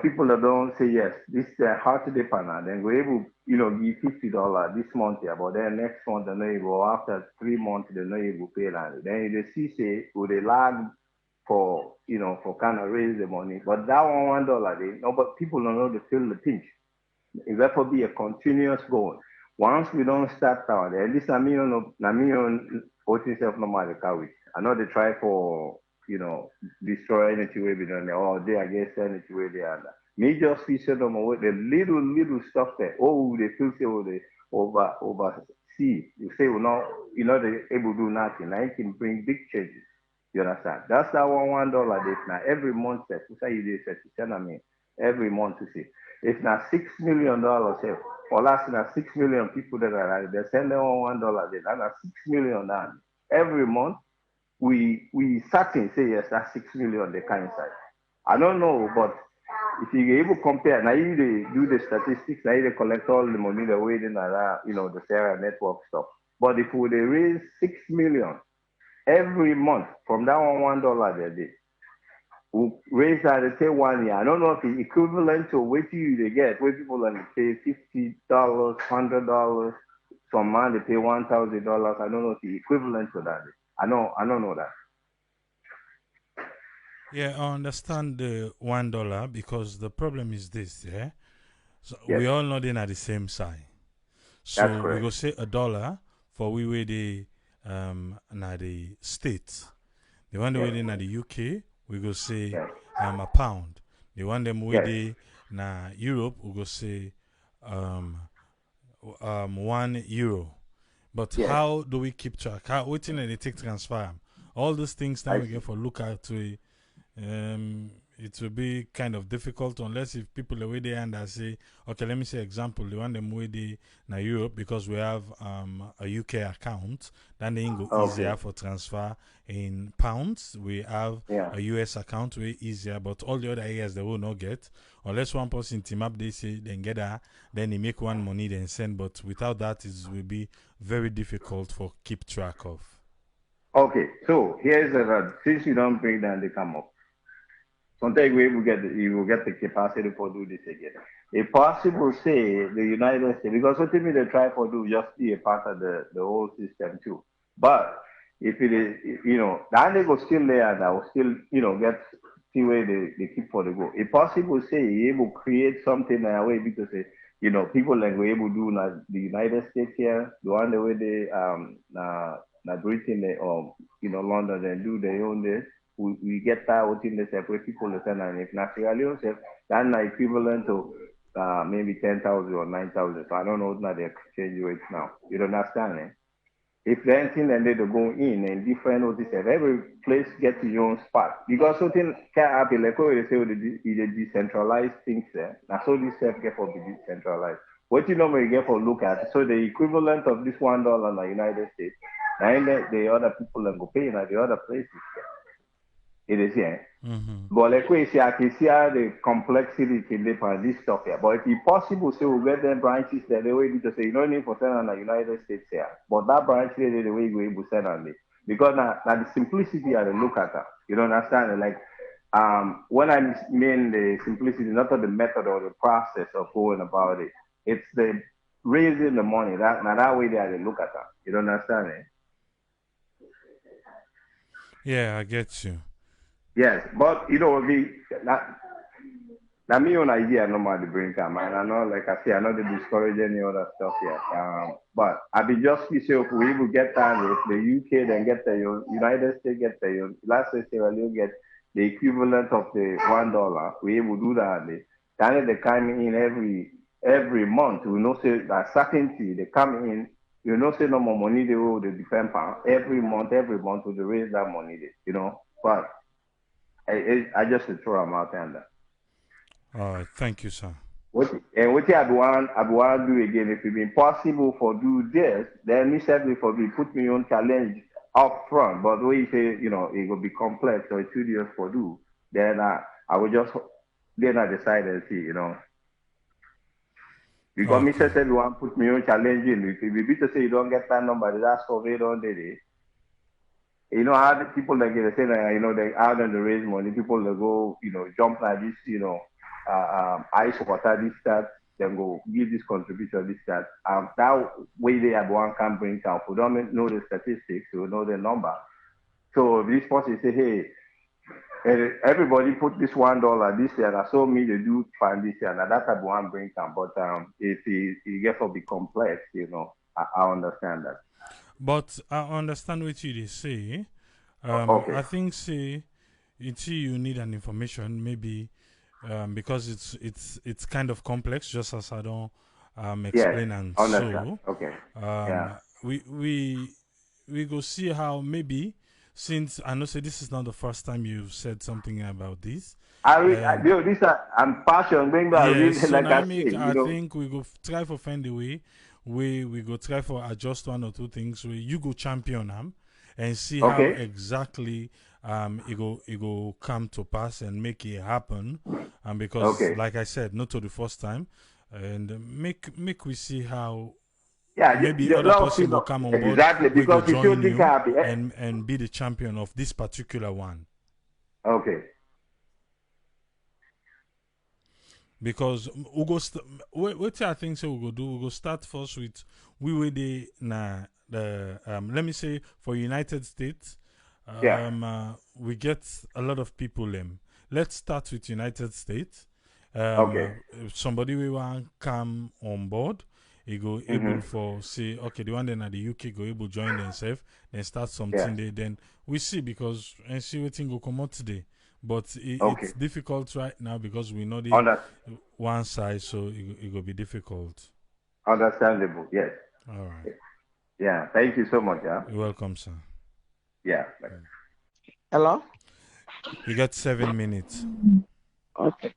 people that don't say yes, this is a hard to partner, then we're able, give $50 this month here, but then next month they're not able, after 3 months they're not able to pay that. Then you see say with a lag for for kind of raise the money. But that $1, they no, but people don't know to feel the pinch. It therefore be a continuous goal. Once we don't start out, at least na million what yourself no matter how I know they try for destroy anything way we done there, or they against anything way they are. Me just feel say them with the little stuff there. Oh, they feel say they over see. You say they able to do nothing. Now it can bring big changes. You understand? That's that $1 this now every month set. You say you set you me every month to see. It's now $6 million say or last now 6 million people that are they send them $1 then and that's 6 million down. Every month we certain say yes, that's 6 million they can inside. I don't know, but if you able to compare now you they do the statistics, now they collect all the money the way they the Sawyerr network stuff. But if we they raise 6 million every month from that $1 they did. We raise that they say 1 year. I don't know if it's equivalent to what they get, where people like pay $50, $100, some man they pay $1,000. I don't know if it's equivalent to that. I don't know that. Yeah, I understand the $1 because the problem is this, yeah? So Yes. we all not in at the same side. So That's we correct. go say $1 for we way the na the States. The one Yes. way in the UK, we go say Yes. a pound. The one them way Yes. they na Europe, we go say 1 euro. But Yes. how do we keep track? How waiting and they take transfer? All those things now I we see. get for look at to it will be kind of difficult unless if people away there and I say, okay, let me say example, the one them way they na Europe because we have a UK account, then they go easier Okay. for transfer in pounds. We have Yeah. a US account way easier, but all the other areas they will not get unless one person team up they say then get that, then they make one money then send, but without that it will be very difficult for keep track of. Okay. So here's since you don't bring down the come up. Sometimes you will get the capacity for do this again. If possible, say the United States, because ultimately they try for do just be a part of the whole system too. But if it is, then they go still there and I will still, get see where they keep for the go. If possible, say you able to create something in a way because people like we able to do na the United States here, the one the way they na Britain or London they do their own this. We get that within the separate people listen and if Sierra Leone that's equivalent to maybe 10,000 or 9,000. So I don't know what the exchange rate now. You don't understand it? If anything and they go in and different notice every place gets your own spot. Because something can happen like what they say the decentralized things there. Now so this stuff get for be decentralized. What you normally get for look at, so the equivalent of this $1 in the United States, and the other people that go pay in the other places. It is here. Mm-hmm. But like we see, I can see how the complexity can depend this stuff here. But if it's possible, so we'll get them branches that the way to say you don't need for send on the United States here. But that branch there, the way you able to send on it. Because now the simplicity I look at that. You don't understand? Like when I mean the simplicity, not the method or the process of going about it. It's the raising the money. That way they are look at that. You don't understand it? Yeah, I get you. Yes, but now me own idea normally bring come and I know like I say I know they discourage any other stuff here. But I be just be sure if we will get time if the UK then get the United States get the last say Sierra Leone get the equivalent of the $1, we will do that. They come in every month. We know say that certainty they come in. You know say no more money they will depend on every month to raise that money. But I just throw them out there. All right, thank you, sir. What I want to do again, if it be possible for do this, then me certainly for me put me on challenge up front. But when you say, it will be complex or it's tedious for do, then I will just then I decide and see, Because me said everyone put me on challenge in. If you be to say you don't get that number, that's for they don't did it. How the people that get say that, they out on the raise money, people that go, jump like this, ice water, this, that, then go give this contribution, this, that. That way they have one can bring down. We don't know the statistics, we know the number. So if this person say, hey, everybody put this $1 this year. I saw me they do fund this year, and that type of one bring come. But if it gets to be complex, I understand that. But I understand what you say. Okay. I think you need an information maybe because it's kind of complex, just as I don't explain and understand. so. Okay. We go see how maybe, since I know this is not the first time you've said something about this. I'm passionate. I think we go try for find a way. We go try for adjust one or two things where you go champion them and see how exactly it go come to pass and make it happen. Because like I said, not to the first time, and make we see how. Maybe other person will come on board. Exactly, because we go join you and be the champion of this particular one. Okay. Because we go what I think so we go do. We go start first with the let me say for United States. We get a lot of people. Let's start with United States. If somebody we want come on board. He go able for say okay the one then at the UK go able join themselves then start something there then we see because and see what thing go come out today but it's difficult right now because we know the one side so it will be difficult. Understandable, yes. All right. Yeah, thank you so much. Yeah. You're welcome, sir. Yeah. Hello. You got 7 minutes. Okay.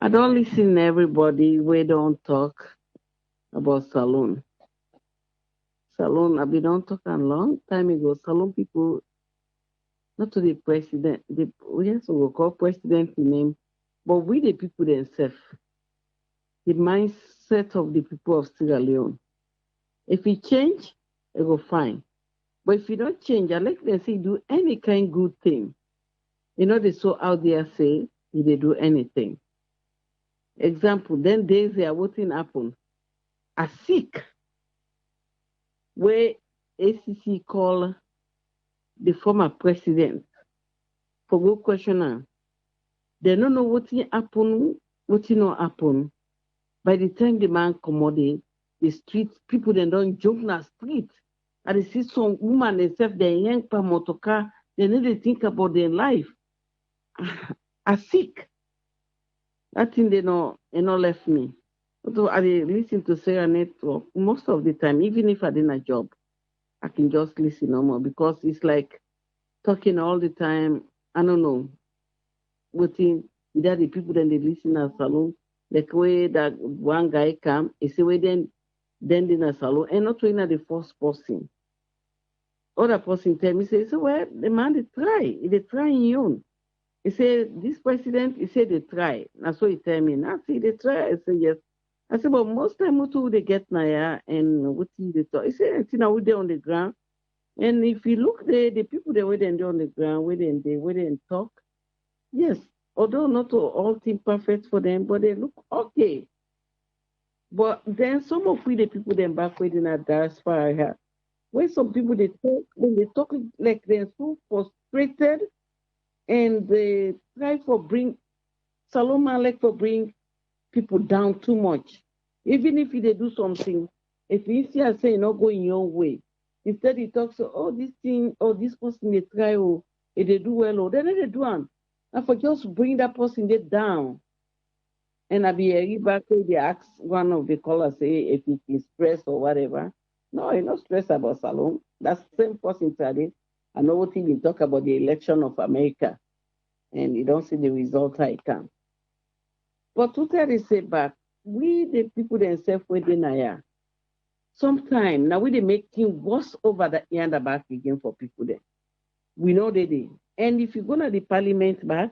I don't listen to everybody. We don't talk about saloon. Saloon, we don't talk a long time ago. Saloon people, not to the president, we also will call president the name, but we the people themselves, the mindset of the people of Sierra Leone. If it change, it go fine. But if you don't change, I like them say do any kind good thing. They so out there say if they do anything. Example, then days there, what thing happen? A sick where ACC call the former president for good questioner. They don't know what thing happen, what thing not happen. By the time the man commodity, the street people then don't joke na street. And they see some woman themselves, they young per motorcar, they need to think about their life. A sick. That thing they not left me. Although I listen to Sawyerr Network most of the time, even if I didn't a job, I can just listen no more because it's like talking all the time. I don't know. What thing that the people then they listen at salon, like way that one guy come, he say we then in a salon, and not in the first person. Other person tell me say, so well the man they trying you. He said, this president, he said they try. And so he tell me, now see, they try. I said, yes. I said, but most time, what do they get now? And what do they talk? He said, now we're there on the ground. And if you look there, the people that were there on the ground, where they talk, yes, although not all things perfect for them, but they look okay. But then some of the people then back within a diaspora, where some people when they talk like they're so frustrated. And they try for bring people down too much. Even if they do something, if you see us say not going your way, instead he talks, this thing, this person they try, if they do well, then they do one. And for just bring that person there down. And I be back they ask one of the callers say if he is stressed or whatever. No, he's not stressed about Salon. That's the same person today. I know what he talk about the election of America, and you don't see the result I can. But to tell you say back, we the people themselves within here. Sometimes now we they make things worse over the and the back again for people there. We know they did. And if you go to the parliament back,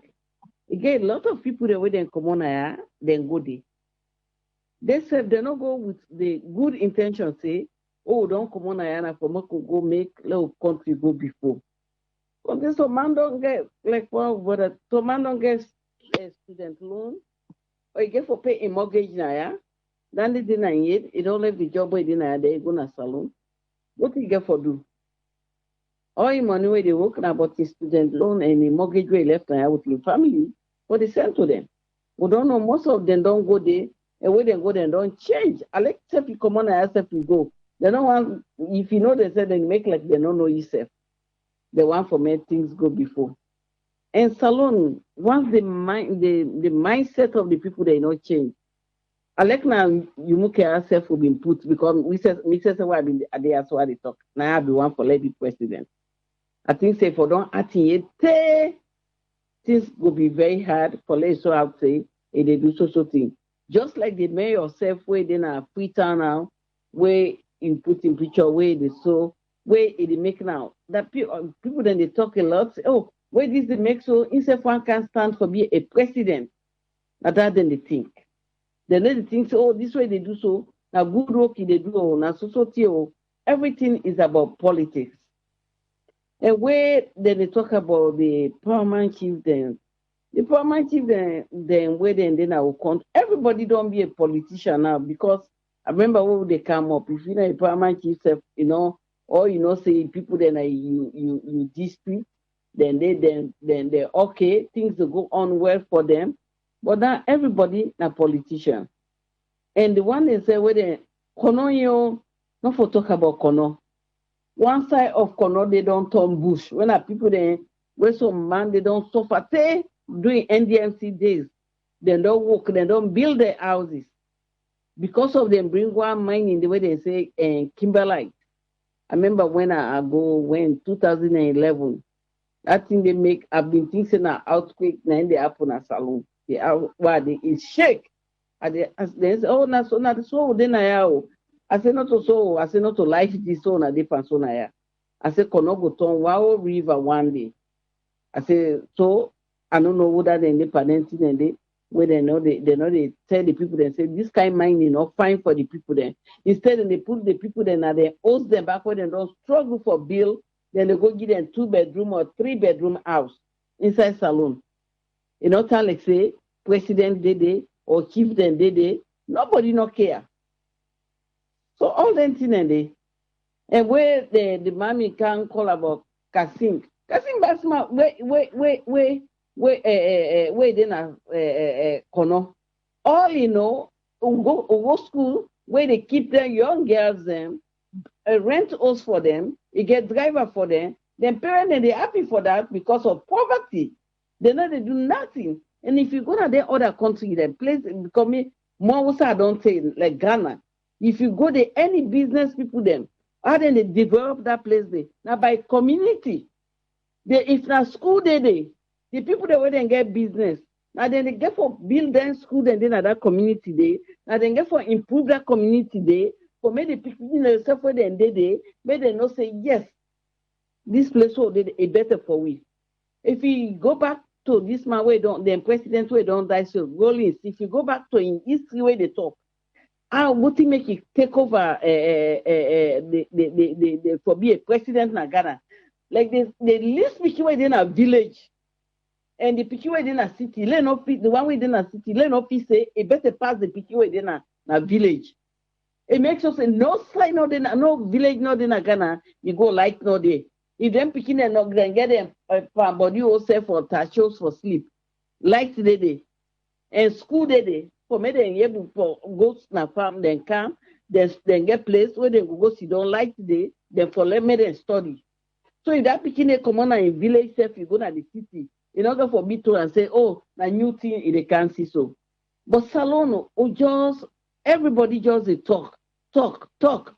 again, a lot of people that then come on here, then go there. They said they don't go with the good intention, say, don't come on here and go make little country go before. Okay, so man don't get like so man don't get a student loan or you get for pay a mortgage now, yeah? Then they deny it, you don't leave the job where they gonna salon. What do you get for do? All the money where they work about the student loan and the mortgage way left and with the family, what they send to them. We don't know, most of them don't go there, and when they go there, don't change. I like if you come on and ask you go. They don't want, if you know they say they make like they don't know yourself. They want for make things go before. And salon, once the mindset of the people they not change. I like now you look at yourself will be put because we say why they are so they talk. Now I be one for lady president. I think say for don't attain things will be very hard for let's so I'll say if they do so thing. Just like the mayor yourself where they now Freetown now, where you put in picture where they so where it make now. That people then they talk a lot, say, oh, where this they make so instead one can stand for be a president. Rather than they think. Then they think, oh, this way they do so, now good work they do, now society, everything is about politics. And where then they talk about the paramount chieftains, the paramount chieftains, then where then I will count. Everybody don't be a politician now because I remember when they come up, if you know a paramount chief, you know, or you know, say people then you dispute, then they okay, things will go on well for them. But now everybody a politician. And the one they say, where they Kono yo, not for talk about Kono. One side of Kono, they don't turn bush. When are people there, where some man, they don't suffer. Say, doing NDMC days, they don't work, they don't build their houses. Because of them bring one mine in the way they say, Kimberlite. I remember when I go, 2011, I think they make, I've been thinking an earthquake, and they happen at Salon. It shake. They say, oh, not so, then I say not to so, I say not to life this so, na different so na. I say, Kono go turn Wow River one day. I say, so, I don't know whether they're independent and they, where they know they tell the people, they say, this kind of mining not fine for the people then. Instead, they put the people then, and they host them back where they don't struggle for bill, then they go give them 2-bedroom or 3-bedroom house inside Salon. You know, tell like say, President Dede or Chieftain Dede, nobody no care. So all them things and where the mommy can call about Kasim Basma, where then Kono. All you know, go school where they keep their young girls them, rent house for them, you get driver for them, then parents and they happy for that because of poverty. They know they do nothing. And if you go to the other country, the place becoming more I don't say like Ghana. If you go there, any business people them, how then they develop that place there? Now by community. If not school the people that where they get business. Now then they get for build them school and then at that community day. Now then get for improve that community day. For make the people in themselves where they may they not say yes. This place will be better for we. If you go back to this man where don't the president where don't die so Rollins, if you go back to in history where they talk, how would he make it take over the for be a president in Ghana? Like the least people where in a village and the people where in a city, the one within a city, say it better pass the people where in a village. It makes us say no slide no village not in a Ghana, you go like no day. If them picking and not then get them body yourself for tachos for sleep. Like today and school day. For me, then able for go to the farm, then come, then get place where they go sit down like today, then for let me then study. So if that picking a common in village self, you go to the city, in order for me to and say, oh, a new thing in the can't see so. But Salon, just everybody just they talk. But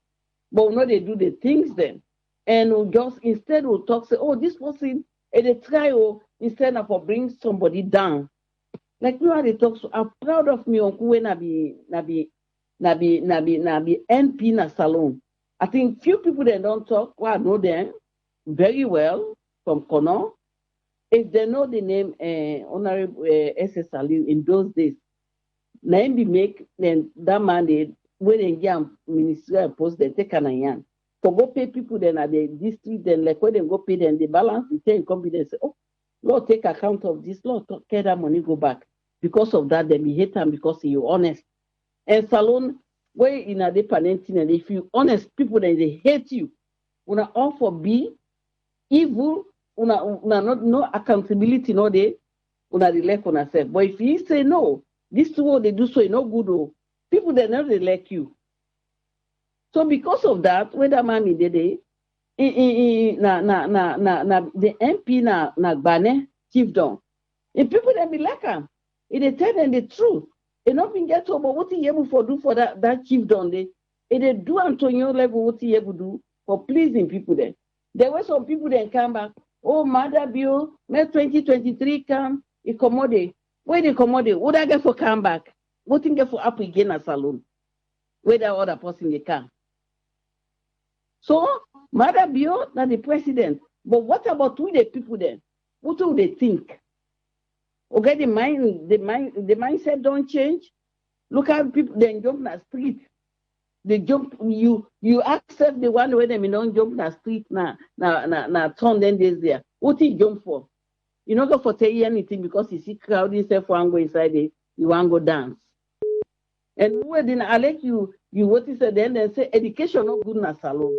we know they do the things then. And we just instead we talk, say, oh, this person, and they try instead of bring somebody down. Like you they talk, so I'm proud of me on when I be NP na Salon. I think few people that don't talk, well, I know them very well from Kono. If they know the name Honorable S.S. Ali in those days, name be make then that man they when they get ministerial post they take an iron. For go pay people then at the district, then like when they go pay them the balance, they take confidence, oh, Lord, take account of this, Lord, get that money go back. Because of that, they be hate them because you're honest. And Salon, where in a dependency, and if you honest people, then they hate you. When I all for B, evil, no accountability, no day, una the left on herself. But if you say no, this is what they do, so it's no good. Oh, people they never elect you. So because of that, when that man did it, the MP na Bane chief down. And people then be like him. If they tell them the truth, they not been get over what he able to do for that chief down there. If they do Antonio level what he able to do for pleasing people there. There were some people that come back. Oh, Mother Bill, May 2023 come, he commodity. Where they commodity? What I get for come back? What thing get for up again a salon? Where the other person they come? So, Mother Bill, not the president. But what about who the people then? What do they think? Okay, the mindset don't change. Look how people then jump in the street. They jump, you accept the one way they don't jump in the street now turn then days there. What he jump for? You not go for tell you anything because you see crowd himself want go inside it, you want go dance. And when I like you what he said then they say education not good in a salon.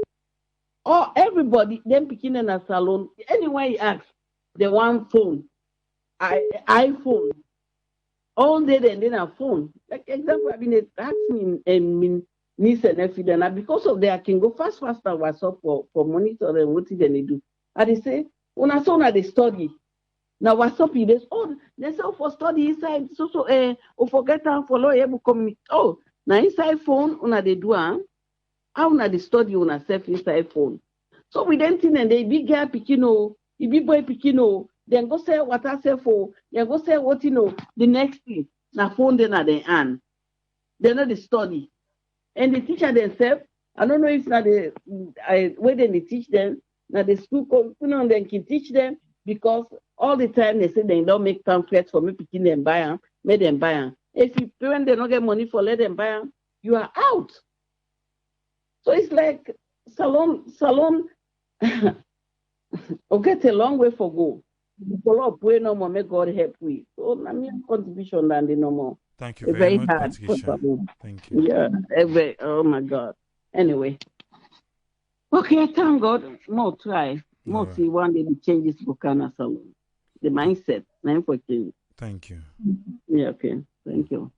Or everybody then picking in a salon, anyway you ask, they want phone. iPhone. All day then a phone. Like example, I've been asking in niece and nephew, and because of that, I can go faster WhatsApp for monitoring what they do. And they say, when I saw now they study. Now WhatsApp is they say for study inside forget to follow able communicate. Oh, now inside phone una they do how una they study una self inside phone. So we don't think and they big girl pikino, big boy pikino. Then go say what I say for, then go say what the next thing. Now phone then at the hand. They're not the study. And the teacher themselves, I don't know if now where they teach them, now the school they can teach them because all the time they say they don't make pamphlets for me picking them buy them, make them buy them. If you parent they don't get money for let them buy them, you are out. So it's like salon okay, it's a long way for go. Follow up way no more, may God help we. So I mean contribution than the normal. Thank you very much, Patricia. Thank you. Yeah, oh my God. Anyway. Okay, thank God. More try. More see one day the changes for Kana Salon. The mindset. Name for change. Thank you. Yeah, okay. Thank you.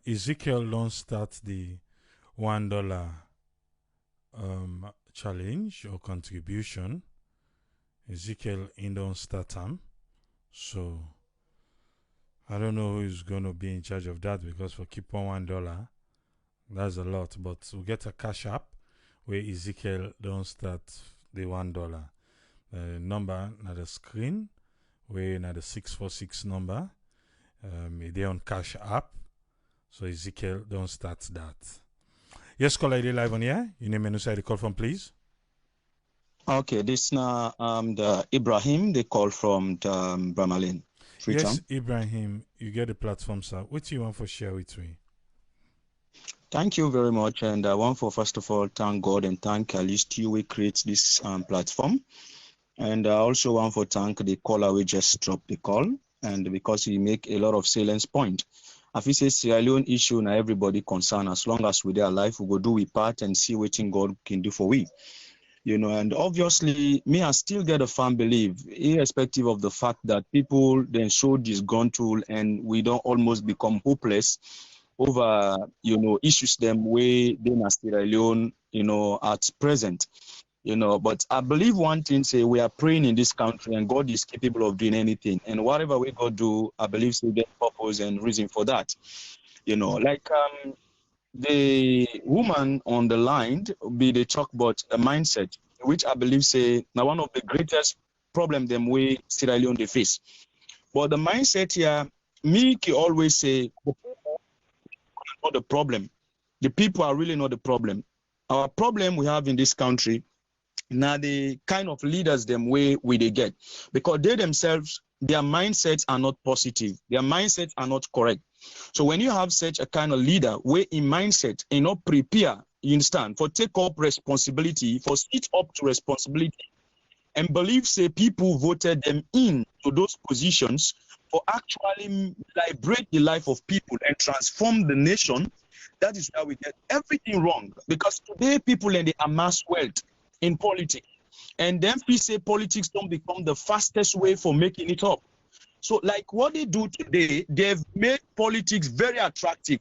Ezekiel don't start the $1 challenge or contribution. Ezekiel don't start them. So I don't know who is going to be in charge of that because for keep on $1, that's a lot. But we'll get a cash app where Ezekiel don't start the $1. Number na the screen where na the 646 number. They on cash app. So Ezekiel don't start that. Yes, caller, they live on here. You name and say the call from, please. Okay, this now the Ibrahim they call from the Bramalin. Yes, Ibrahim, you get the platform, sir. What do you want to share with me? Thank you very much, and I want for first of all thank God and thank at least you we create this platform, and I also want to thank the caller we just dropped the call, and because he make a lot of salient point. If he says Sierra Leone issue, now everybody concerned. As long as we're alive, we go do we part and see what God can do for we. You know, and obviously, me, I still get a firm belief, irrespective of the fact that people then show this gun tool and we don't almost become hopeless over, you know, issues them way they in Sierra Leone, you know, at present. You know, but I believe one thing, say we are praying in this country and God is capable of doing anything. And whatever we go do, I believe so get purpose and reason for that. You know, like the woman on the line be the talk about a mindset, which I believe say now one of the greatest problem them we Sierra Leone they face. But the mindset here, me can always say not the problem. The people are really not the problem. Our problem we have in this country now the kind of leaders them way we they get because they themselves their mindsets are not positive. Their mindsets are not correct. So when you have such a kind of leader where in mindset and not prepare, you understand, for take up responsibility, for sit up to responsibility, and believe say people voted them in to those positions for actually liberate the life of people and transform the nation, that is where we get everything wrong. Because today people and they amass wealth in politics. And then we say politics don't become the fastest way for making it up. So like what they do today, they've made politics very attractive.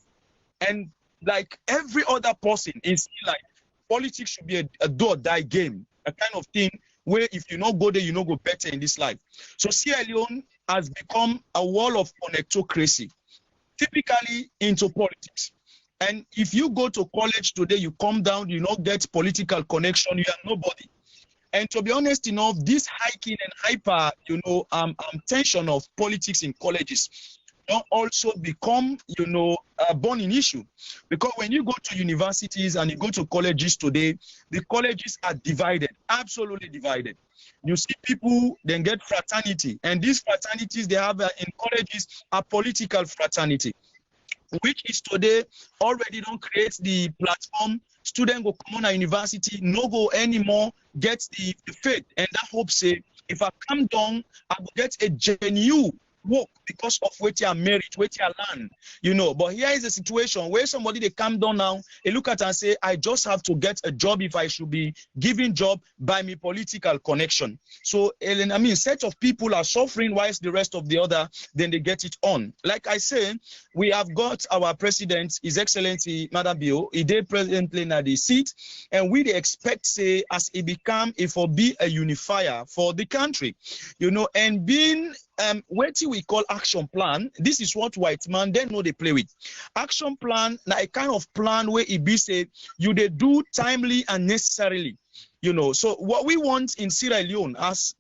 And like every other person is like, politics should be a do or die game, a kind of thing where if you not go there, you not go better in this life. So Sierra Leone has become a wall of connectocracy, typically into politics. And if you go to college today, you come down, you not get political connection, you are nobody. And to be honest enough, this hiking and hyper, tension of politics in colleges don't also become, a burning issue. Because when you go to universities and you go to colleges today, the colleges are divided, absolutely divided. You see people then get fraternity, and these fraternities they have in colleges are political fraternity, which is today already don't create the platform. Student go come on a university, no go anymore, get the faith, and that hope say, if I come down, I will get a genuine work because of what you are married, what you are learn, But here is a situation where somebody they come down now, they look at and say, I just have to get a job if I should be given job by me political connection. So set of people are suffering whilst the rest of the other, then they get it on. Like I say, we have got our president, His Excellency Madam Bio, he did presently in the seat, and we expect say as he become, it will be a unifier for the country, and being what we call action plan. This is what white man they know they play with. Action plan, now a kind of plan where it be say you they do timely and necessarily. So what we want in Sierra Leone, as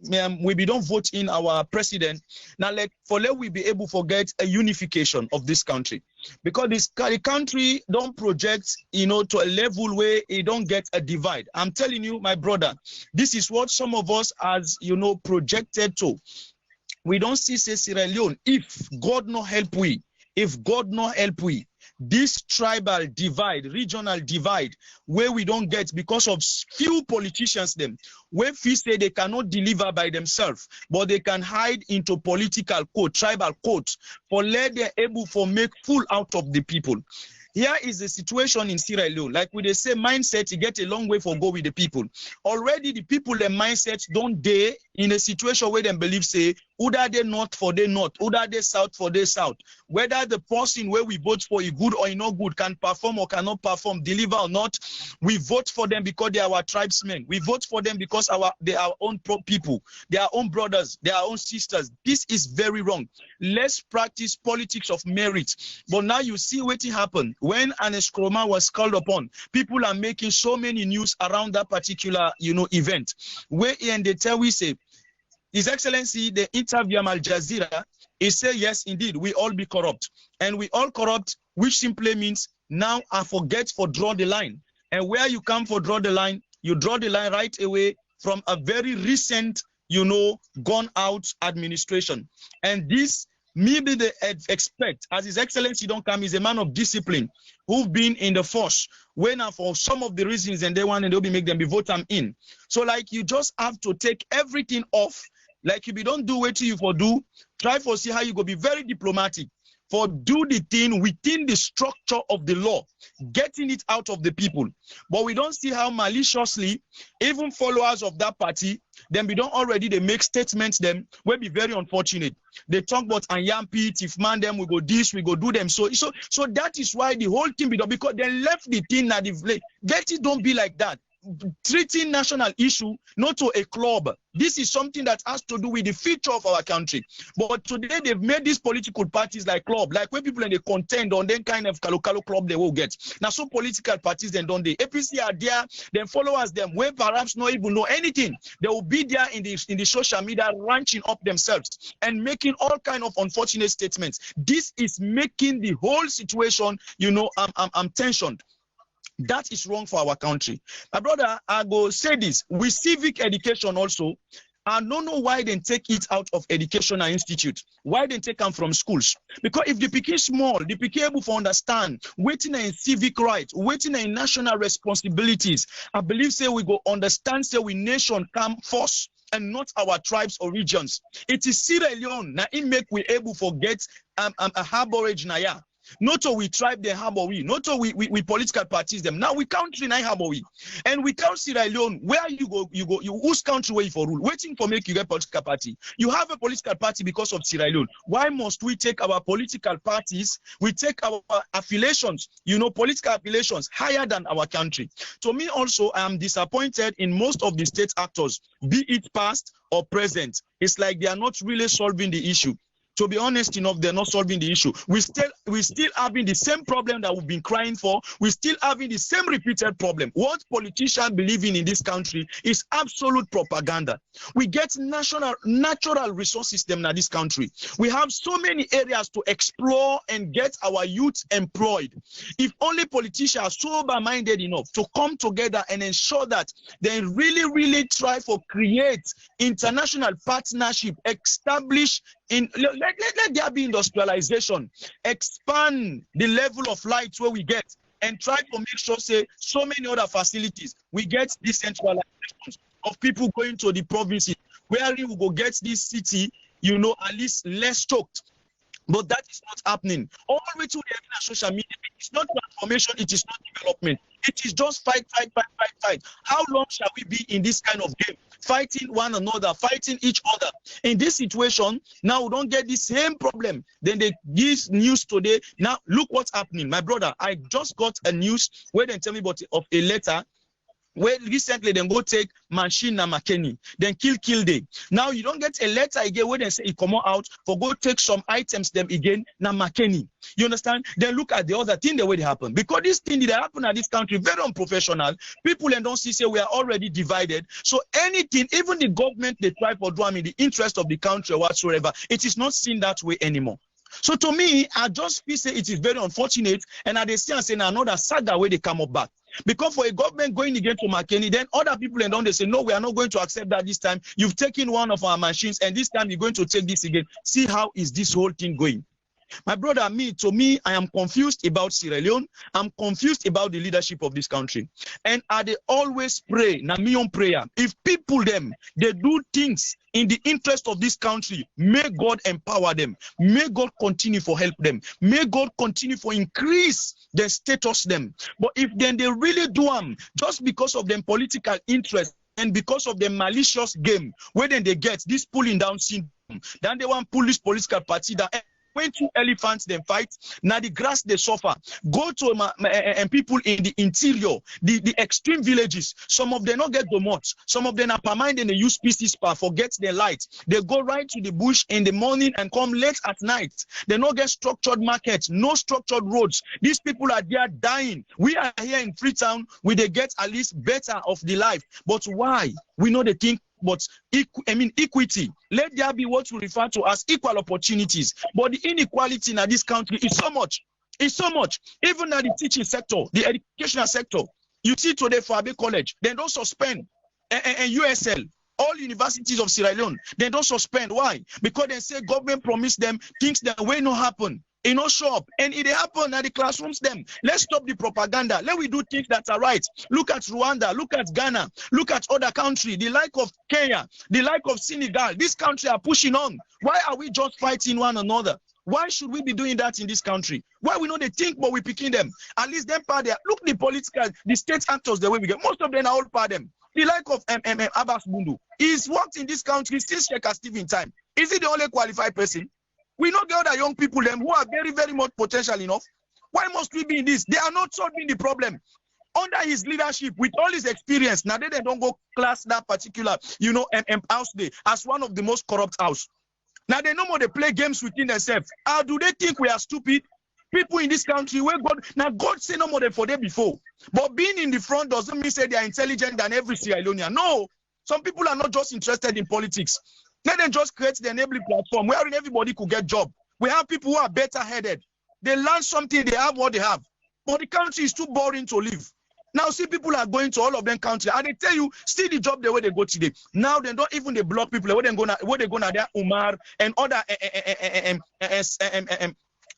we don't vote in our president, now let we be able to get a unification of this country, because the country don't project, to a level where it don't get a divide. I'm telling you, my brother, this is what some of us as projected to. We don't see say Sierra Leone, if God no help we, this tribal divide, regional divide, where we don't get because of few politicians them, where we say they cannot deliver by themselves, but they can hide into political code, tribal codes, for let they're able to make fool out of the people. Here is the situation in Sierra Leone. Like with the same mindset, you get a long way for go with the people. Already the people, their mindsets don't dare in a situation where they believe say, whether they north for they north, whether they south for they south, whether the person where we vote for is good or not good, can perform or cannot perform, deliver or not, we vote for them because they are our tribesmen. We vote for them because they are our own people, they are our own brothers, they are our own sisters. This is very wrong. Let's practice politics of merit. But now you see what happened when an Eskroma was called upon. People are making so many news around that particular, event. Where and they tell we say, His Excellency, the interview Al Jazeera, he said, yes, indeed, we all be corrupt. And we all corrupt, which simply means now I forget for draw the line. And where you come for draw the line, you draw the line right away from a very recent, gone out administration. And this, maybe they expect, as His Excellency don't come, he's a man of discipline, who've been in the force, when for some of the reasons and they want and they'll be make them be vote them in. So like you just have to take everything off. Like if you don't do what you for do, try for see how you go be very diplomatic. For do the thing within the structure of the law, getting it out of the people. But we don't see how maliciously, even followers of that party, then we don't already, they make statements them, will be very unfortunate. They talk about Anyampi, if man them, we go this, we go do them. So that is why the whole thing be done, because they left the thing that get it don't be like that. Treating national issue not to a club. This is something that has to do with the future of our country. But today they've made these political parties like club, like when people and they contend on then kind of kalo club they will get. Now some political parties then don't they? APC are there, then followers them where perhaps not even know anything. They will be there in the social media ranching up themselves and making all kind of unfortunate statements. This is making the whole situation, I'm tensioned. That is wrong for our country. My brother, I go say this. With civic education also, I don't know why they take it out of educational institute. Why they take them from schools? Because if the pikin small, the pikin able to understand, waiting in civic rights, waiting in national responsibilities, I believe say we go understand say we nation come first and not our tribes or regions. It is Sierra Leone now it make we able to get a harborage na ya. Not all we tribe them how we. Not all we political parties them. Now we country nine how we. And we count Sierra Leone. Where you go whose country where you for rule? Waiting for make you get political party. You have a political party because of Sierra Leone. Why must we take our political parties? We take our affiliations, political affiliations higher than our country. To me also, I am disappointed in most of the state actors, be it past or present. It's like they are not really solving the issue. To be honest enough, they're not solving the issue. We still having the same problem that we've been crying for. We still having the same repeated problem. What politicians believe in this country is absolute propaganda. We get natural resources them in this country. We have so many areas to explore and get our youth employed. If only politicians are sober-minded enough to come together and ensure that they really try to create international partnership, establish let there be industrialization, expand the level of light where we get, and try to make sure, say, so many other facilities, we get decentralization of people going to the provinces, where we will get this city, at least less choked. But that is not happening. All we do on social media, it is not transformation, it is not development. It is just fight. How long shall we be in this kind of game? Fighting one another, fighting each other. In this situation, now we don't get the same problem. Then they give news today. Now look what's happening. My brother, I just got a news where they tell me about of a letter where recently they go take machine na McKinney, then kill day. Now you don't get a letter again where they say it come out for go take some items them again na McKinney. You understand? Then look at the other thing the way they happen. Because this thing that happen at this country very unprofessional. People and don't see say we are already divided. So anything, even the government they try for do in the interest of the country or whatsoever, it is not seen that way anymore. So to me, I just feel say it is very unfortunate, and I see and say another saga where they come up back. Because for a government going again to McKinney, then other people and don't they say, no, we are not going to accept that this time. You've taken one of our machines, and this time you're going to take this again. See how is this whole thing going? My brother, to me, I am confused about Sierra Leone. I'm confused about the leadership of this country. And they always pray, na me on prayer. If people them, they do things in the interest of this country, may God empower them. May God continue for help them. May God continue for increase their status them. But if then they really do them, just because of them political interest and because of the malicious game, where then they get this pulling down syndrome, then they want pull this political party down. When two elephants then fight, now the grass they suffer. Go to and people in the interior, the extreme villages. Some of them not get the mots. Some of them are permanent and they use species power, forget their light. They go right to the bush in the morning and come late at night. They not get structured markets, no structured roads. These people are there dying. We are here in Freetown, we they get at least better of the life. But why? We know they think. But equity, let there be what we refer to as equal opportunities. But the inequality in this country is so much. It's so much. Even at the teaching sector, the educational sector, you see today for Abbey College, they don't suspend and USL. All universities of Sierra Leone, they don't suspend. Why? Because they say government promised them things that will not happen. It no show up, and it happen at the classrooms. Them, let's stop the propaganda. Let we do things that are right. Look at Rwanda, look at Ghana, look at other countries, the like of Kenya, the like of Senegal. This country are pushing on. Why are we just fighting one another? Why should we be doing that in this country? Why we know they think, but we picking them? At least them part there. Look the political, the state actors the way we get. Most of them are all part them. The like of Abbas Bundu. He's worked in this country since Sheikh Stephen time. Is he the only qualified person? We know the other young people them who are very much potential enough. Why must we be in this? They are not solving the problem. Under his leadership, with all his experience, now they don't go class that particular, house day as one of the most corrupt house. Now they no more they play games within themselves. How do they think we are stupid? People in this country where God say no more than for them before. But being in the front doesn't mean say they are intelligent than every Sierra Leonean. No, some people are not just interested in politics. Let them just create the enabling platform wherein everybody could get job. We have people who are better headed. They learn something, they have what they have. But the country is too boring to live. Now see people are going to all of them country and they tell you see the job the way they go today. Now they don't even they block people where they go na there Umar and other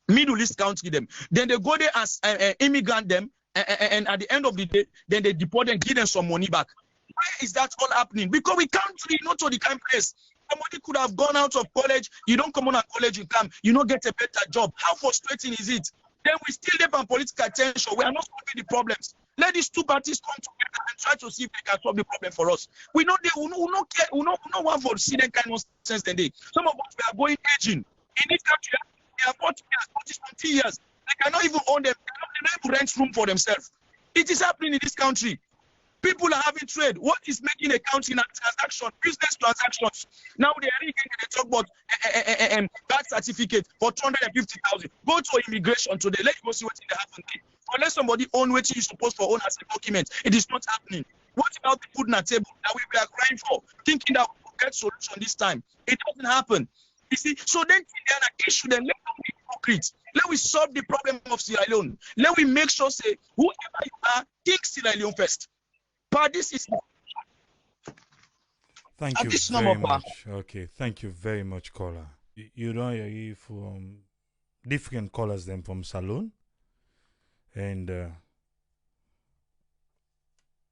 Middle East country them. Then they go there as immigrant them and at the end of the day then they deport them, give them some money back. Why is that all happening? Because we can't really not to the kind place. Somebody could have gone out of college. You don't come on a college, you come. You don't get a better job. How frustrating is it? Then we still live on political tension. We are not solving the problems. Let these two parties come together and try to see if they can solve the problem for us. We know they will not care. We not want for see them kind of sense than they. Some of us we are going aging in this country. They are 40 years, 40 something years. They cannot even own them. They cannot even rent room for themselves. It is happening in this country. People are having trade. What is making a country in a transaction, business transactions? Now they are really they talk about birth certificate for 250,000. Go to immigration today. Let you go see what they happen there. Unless somebody own what you supposed to own as a document, it is not happening. What about the food on the table that we are crying for, thinking that we will get solution this time? It doesn't happen. You see, so then they are an issue. Then let us be hypocrite. Let we solve the problem of Sierra Leone. Let we make sure say whoever you are, think Sierra Leone first. But this is Thank you very much. Okay, thank you very much, caller. You know, you from different callers them from Salone, and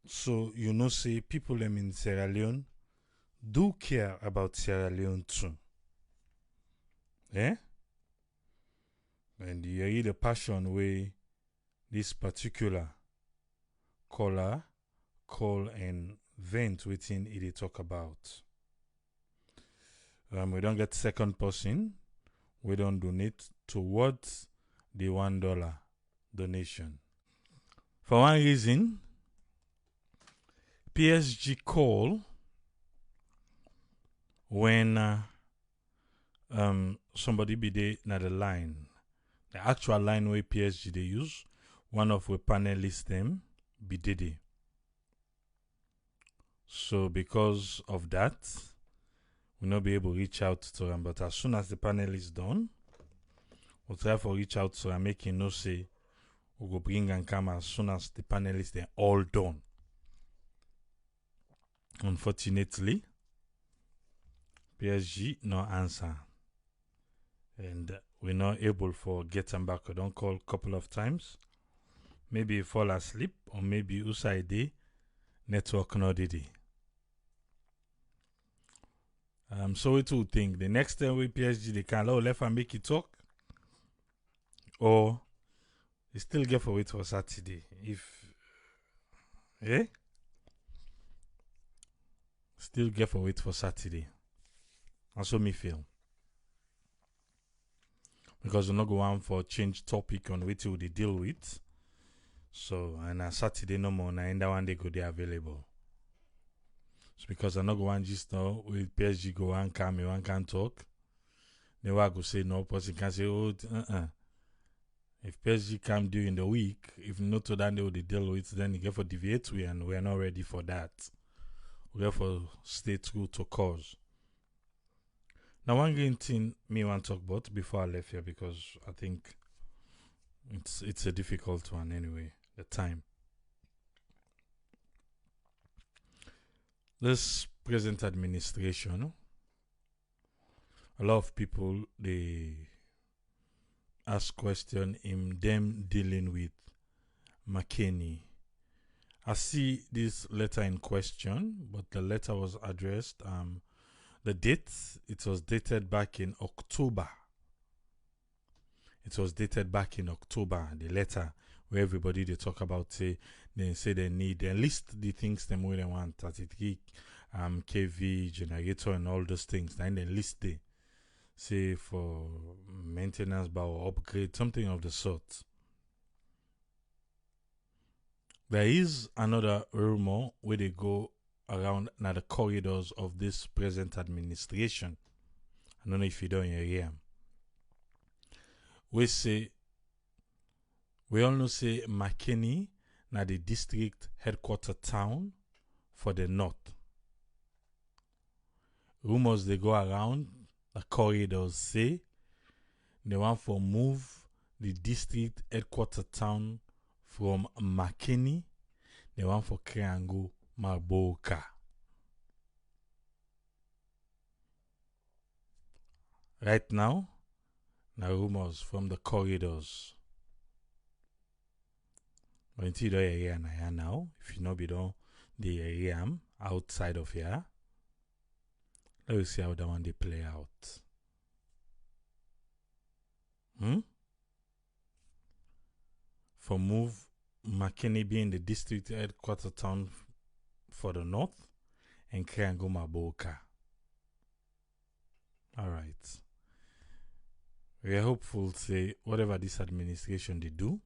so you know, say people them in Sierra Leone do care about Sierra Leone too. Eh? And you hear the passion way this particular caller call and vent within it talk about. We don't get second person. We don't donate towards the $1 donation. For one reason, PSG call when somebody be there na the line. The actual line where PSG they use, one of the panelists them be there. So because of that, we'll not be able to reach out to them. But as soon as the panel is done, we'll try to reach out to them, making no say we'll go bring and come as soon as the panelists they're all done. Unfortunately, PSG no answer. And we're not able to get them back. I don't call a couple of times. Maybe fall asleep or maybe USAID network not did it. So we too think the next time we PSG they can allow left and make it talk, or they still get for wait for Saturday. If still get for wait for Saturday. That's what me feel. Because we're not going for change topic on which we deal with. So and a Saturday no more, and that one they go there available. So because I'm not going just now with PSG go and come, one can talk. Then I go say no person can say If PSG come during the week, if not to that they will deal with, then you get for deviate we and we are not ready for that. We have to stay true to cause. Now one thing me want to talk about before I left here because I think it's a difficult one anyway. The time. This present administration, a lot of people they ask question in them dealing with McKinney. I see this letter in question, but the letter was addressed. The date it was dated back in October. It was dated back in October. The letter where everybody they talk about say they need they list the things them where they want 33 kV generator and all those things. Then they list they say for maintenance or upgrade something of the sort. There is another rumor where they go around now the corridors of this present administration. I don't know if you don't hear. We all know say McKinney na the district headquarter town for the north. Rumors they go around the corridors say they want to move the district headquarter town from McKinney. They want for Kriango Maboka. Right now, na rumors from the corridors. But until the area now, if you know be done the area outside of here, let us see how that one they play out. for move McKinney being the district headquarter town for the north and Kriangoma Boka. All right. We are hopeful, say, whatever this administration they do,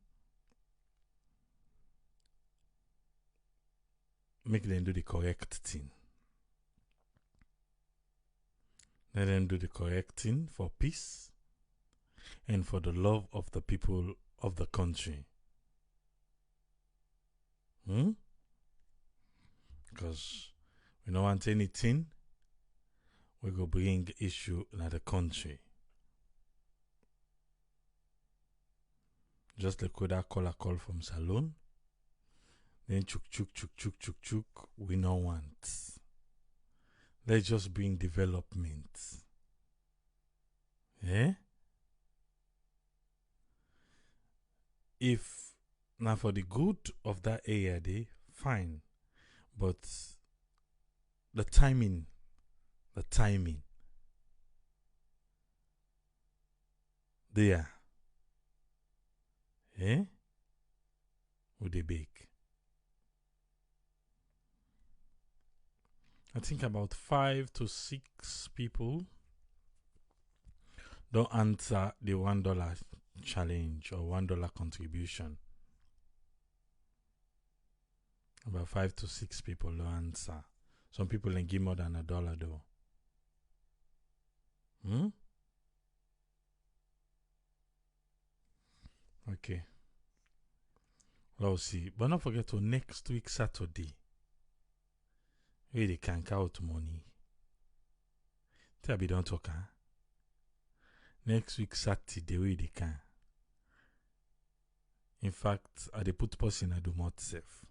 make them do the correct thing. Let them do the correct thing for peace and for the love of the people of the country. Because we don't want anything, we go bring issue in the country. Just like with that call from Salon, then chuk, we don't want. Let's just bring development. Eh? If now for the good of that area, they fine. But the timing. There. Eh? Would they big? I think about 5 to 6 people don't answer the $1 challenge or $1 contribution. About 5 to 6 people don't answer. Some people can give more than $1 though. Okay. We'll see. But don't forget to next week Saturday. They can count money. Tell me don't talk, huh? Next week Saturday, where they can. In fact, they put person I do not safe.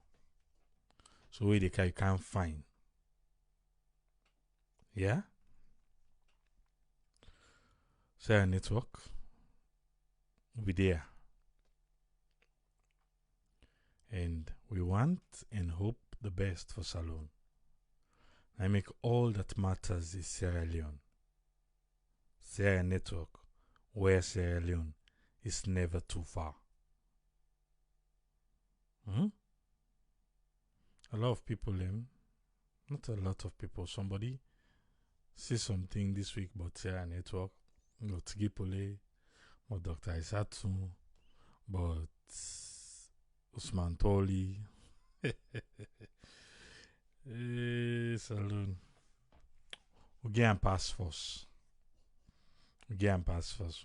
So where they can, you can't find. Yeah? Sawyerr network. We there. And we want and hope the best for Salon. I make all that matters is Sierra Leone. Sawyerr network, where Sierra Leone is never too far. A lot of people, not a lot of people, somebody say something this week about Sawyerr network, about Gipole, about Dr. Isatu, about Usman Toli. Salon. We get pass first. We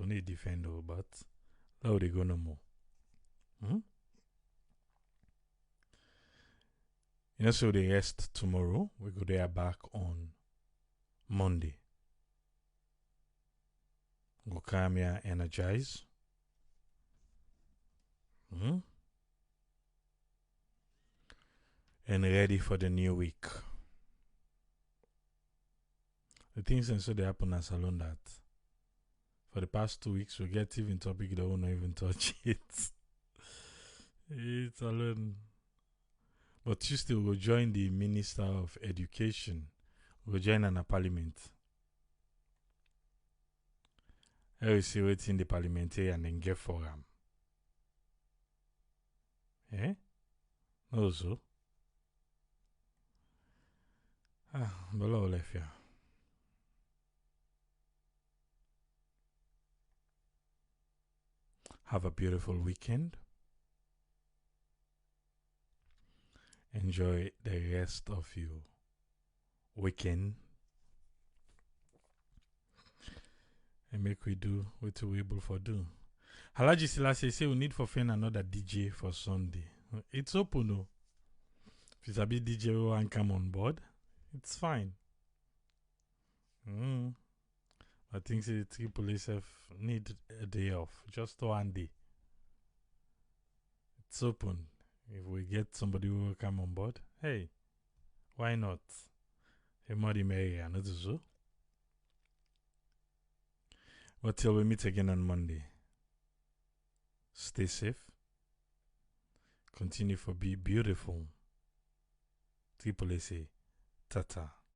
need to defend our but now they go no more. You know, so they rest tomorrow. We go there back on Monday. Go come here, energize. And ready for the new week. The things and so they happen as Salon that for the past 2 weeks we get even topic that won't even touch it. It's alone. But Tuesday we'll join the Minister of Education. We'll join in a parliament. I will see what's in the parliamentary and then get forum. Eh? No, so. Below left here. Have a beautiful weekend. Enjoy the rest of your weekend. And make we do what we're able for do. Halaji Selassie say we need for find another DJ for Sunday. It's open no. If it's a bit DJ who want come on board, it's fine. I think the Triple SF need a day off. Just 1 day. It's open. If we get somebody who will come on board, hey, why not? A more the merrier, not so. But till we meet again on Monday, stay safe. Continue to be beautiful. Triple SA, Tata.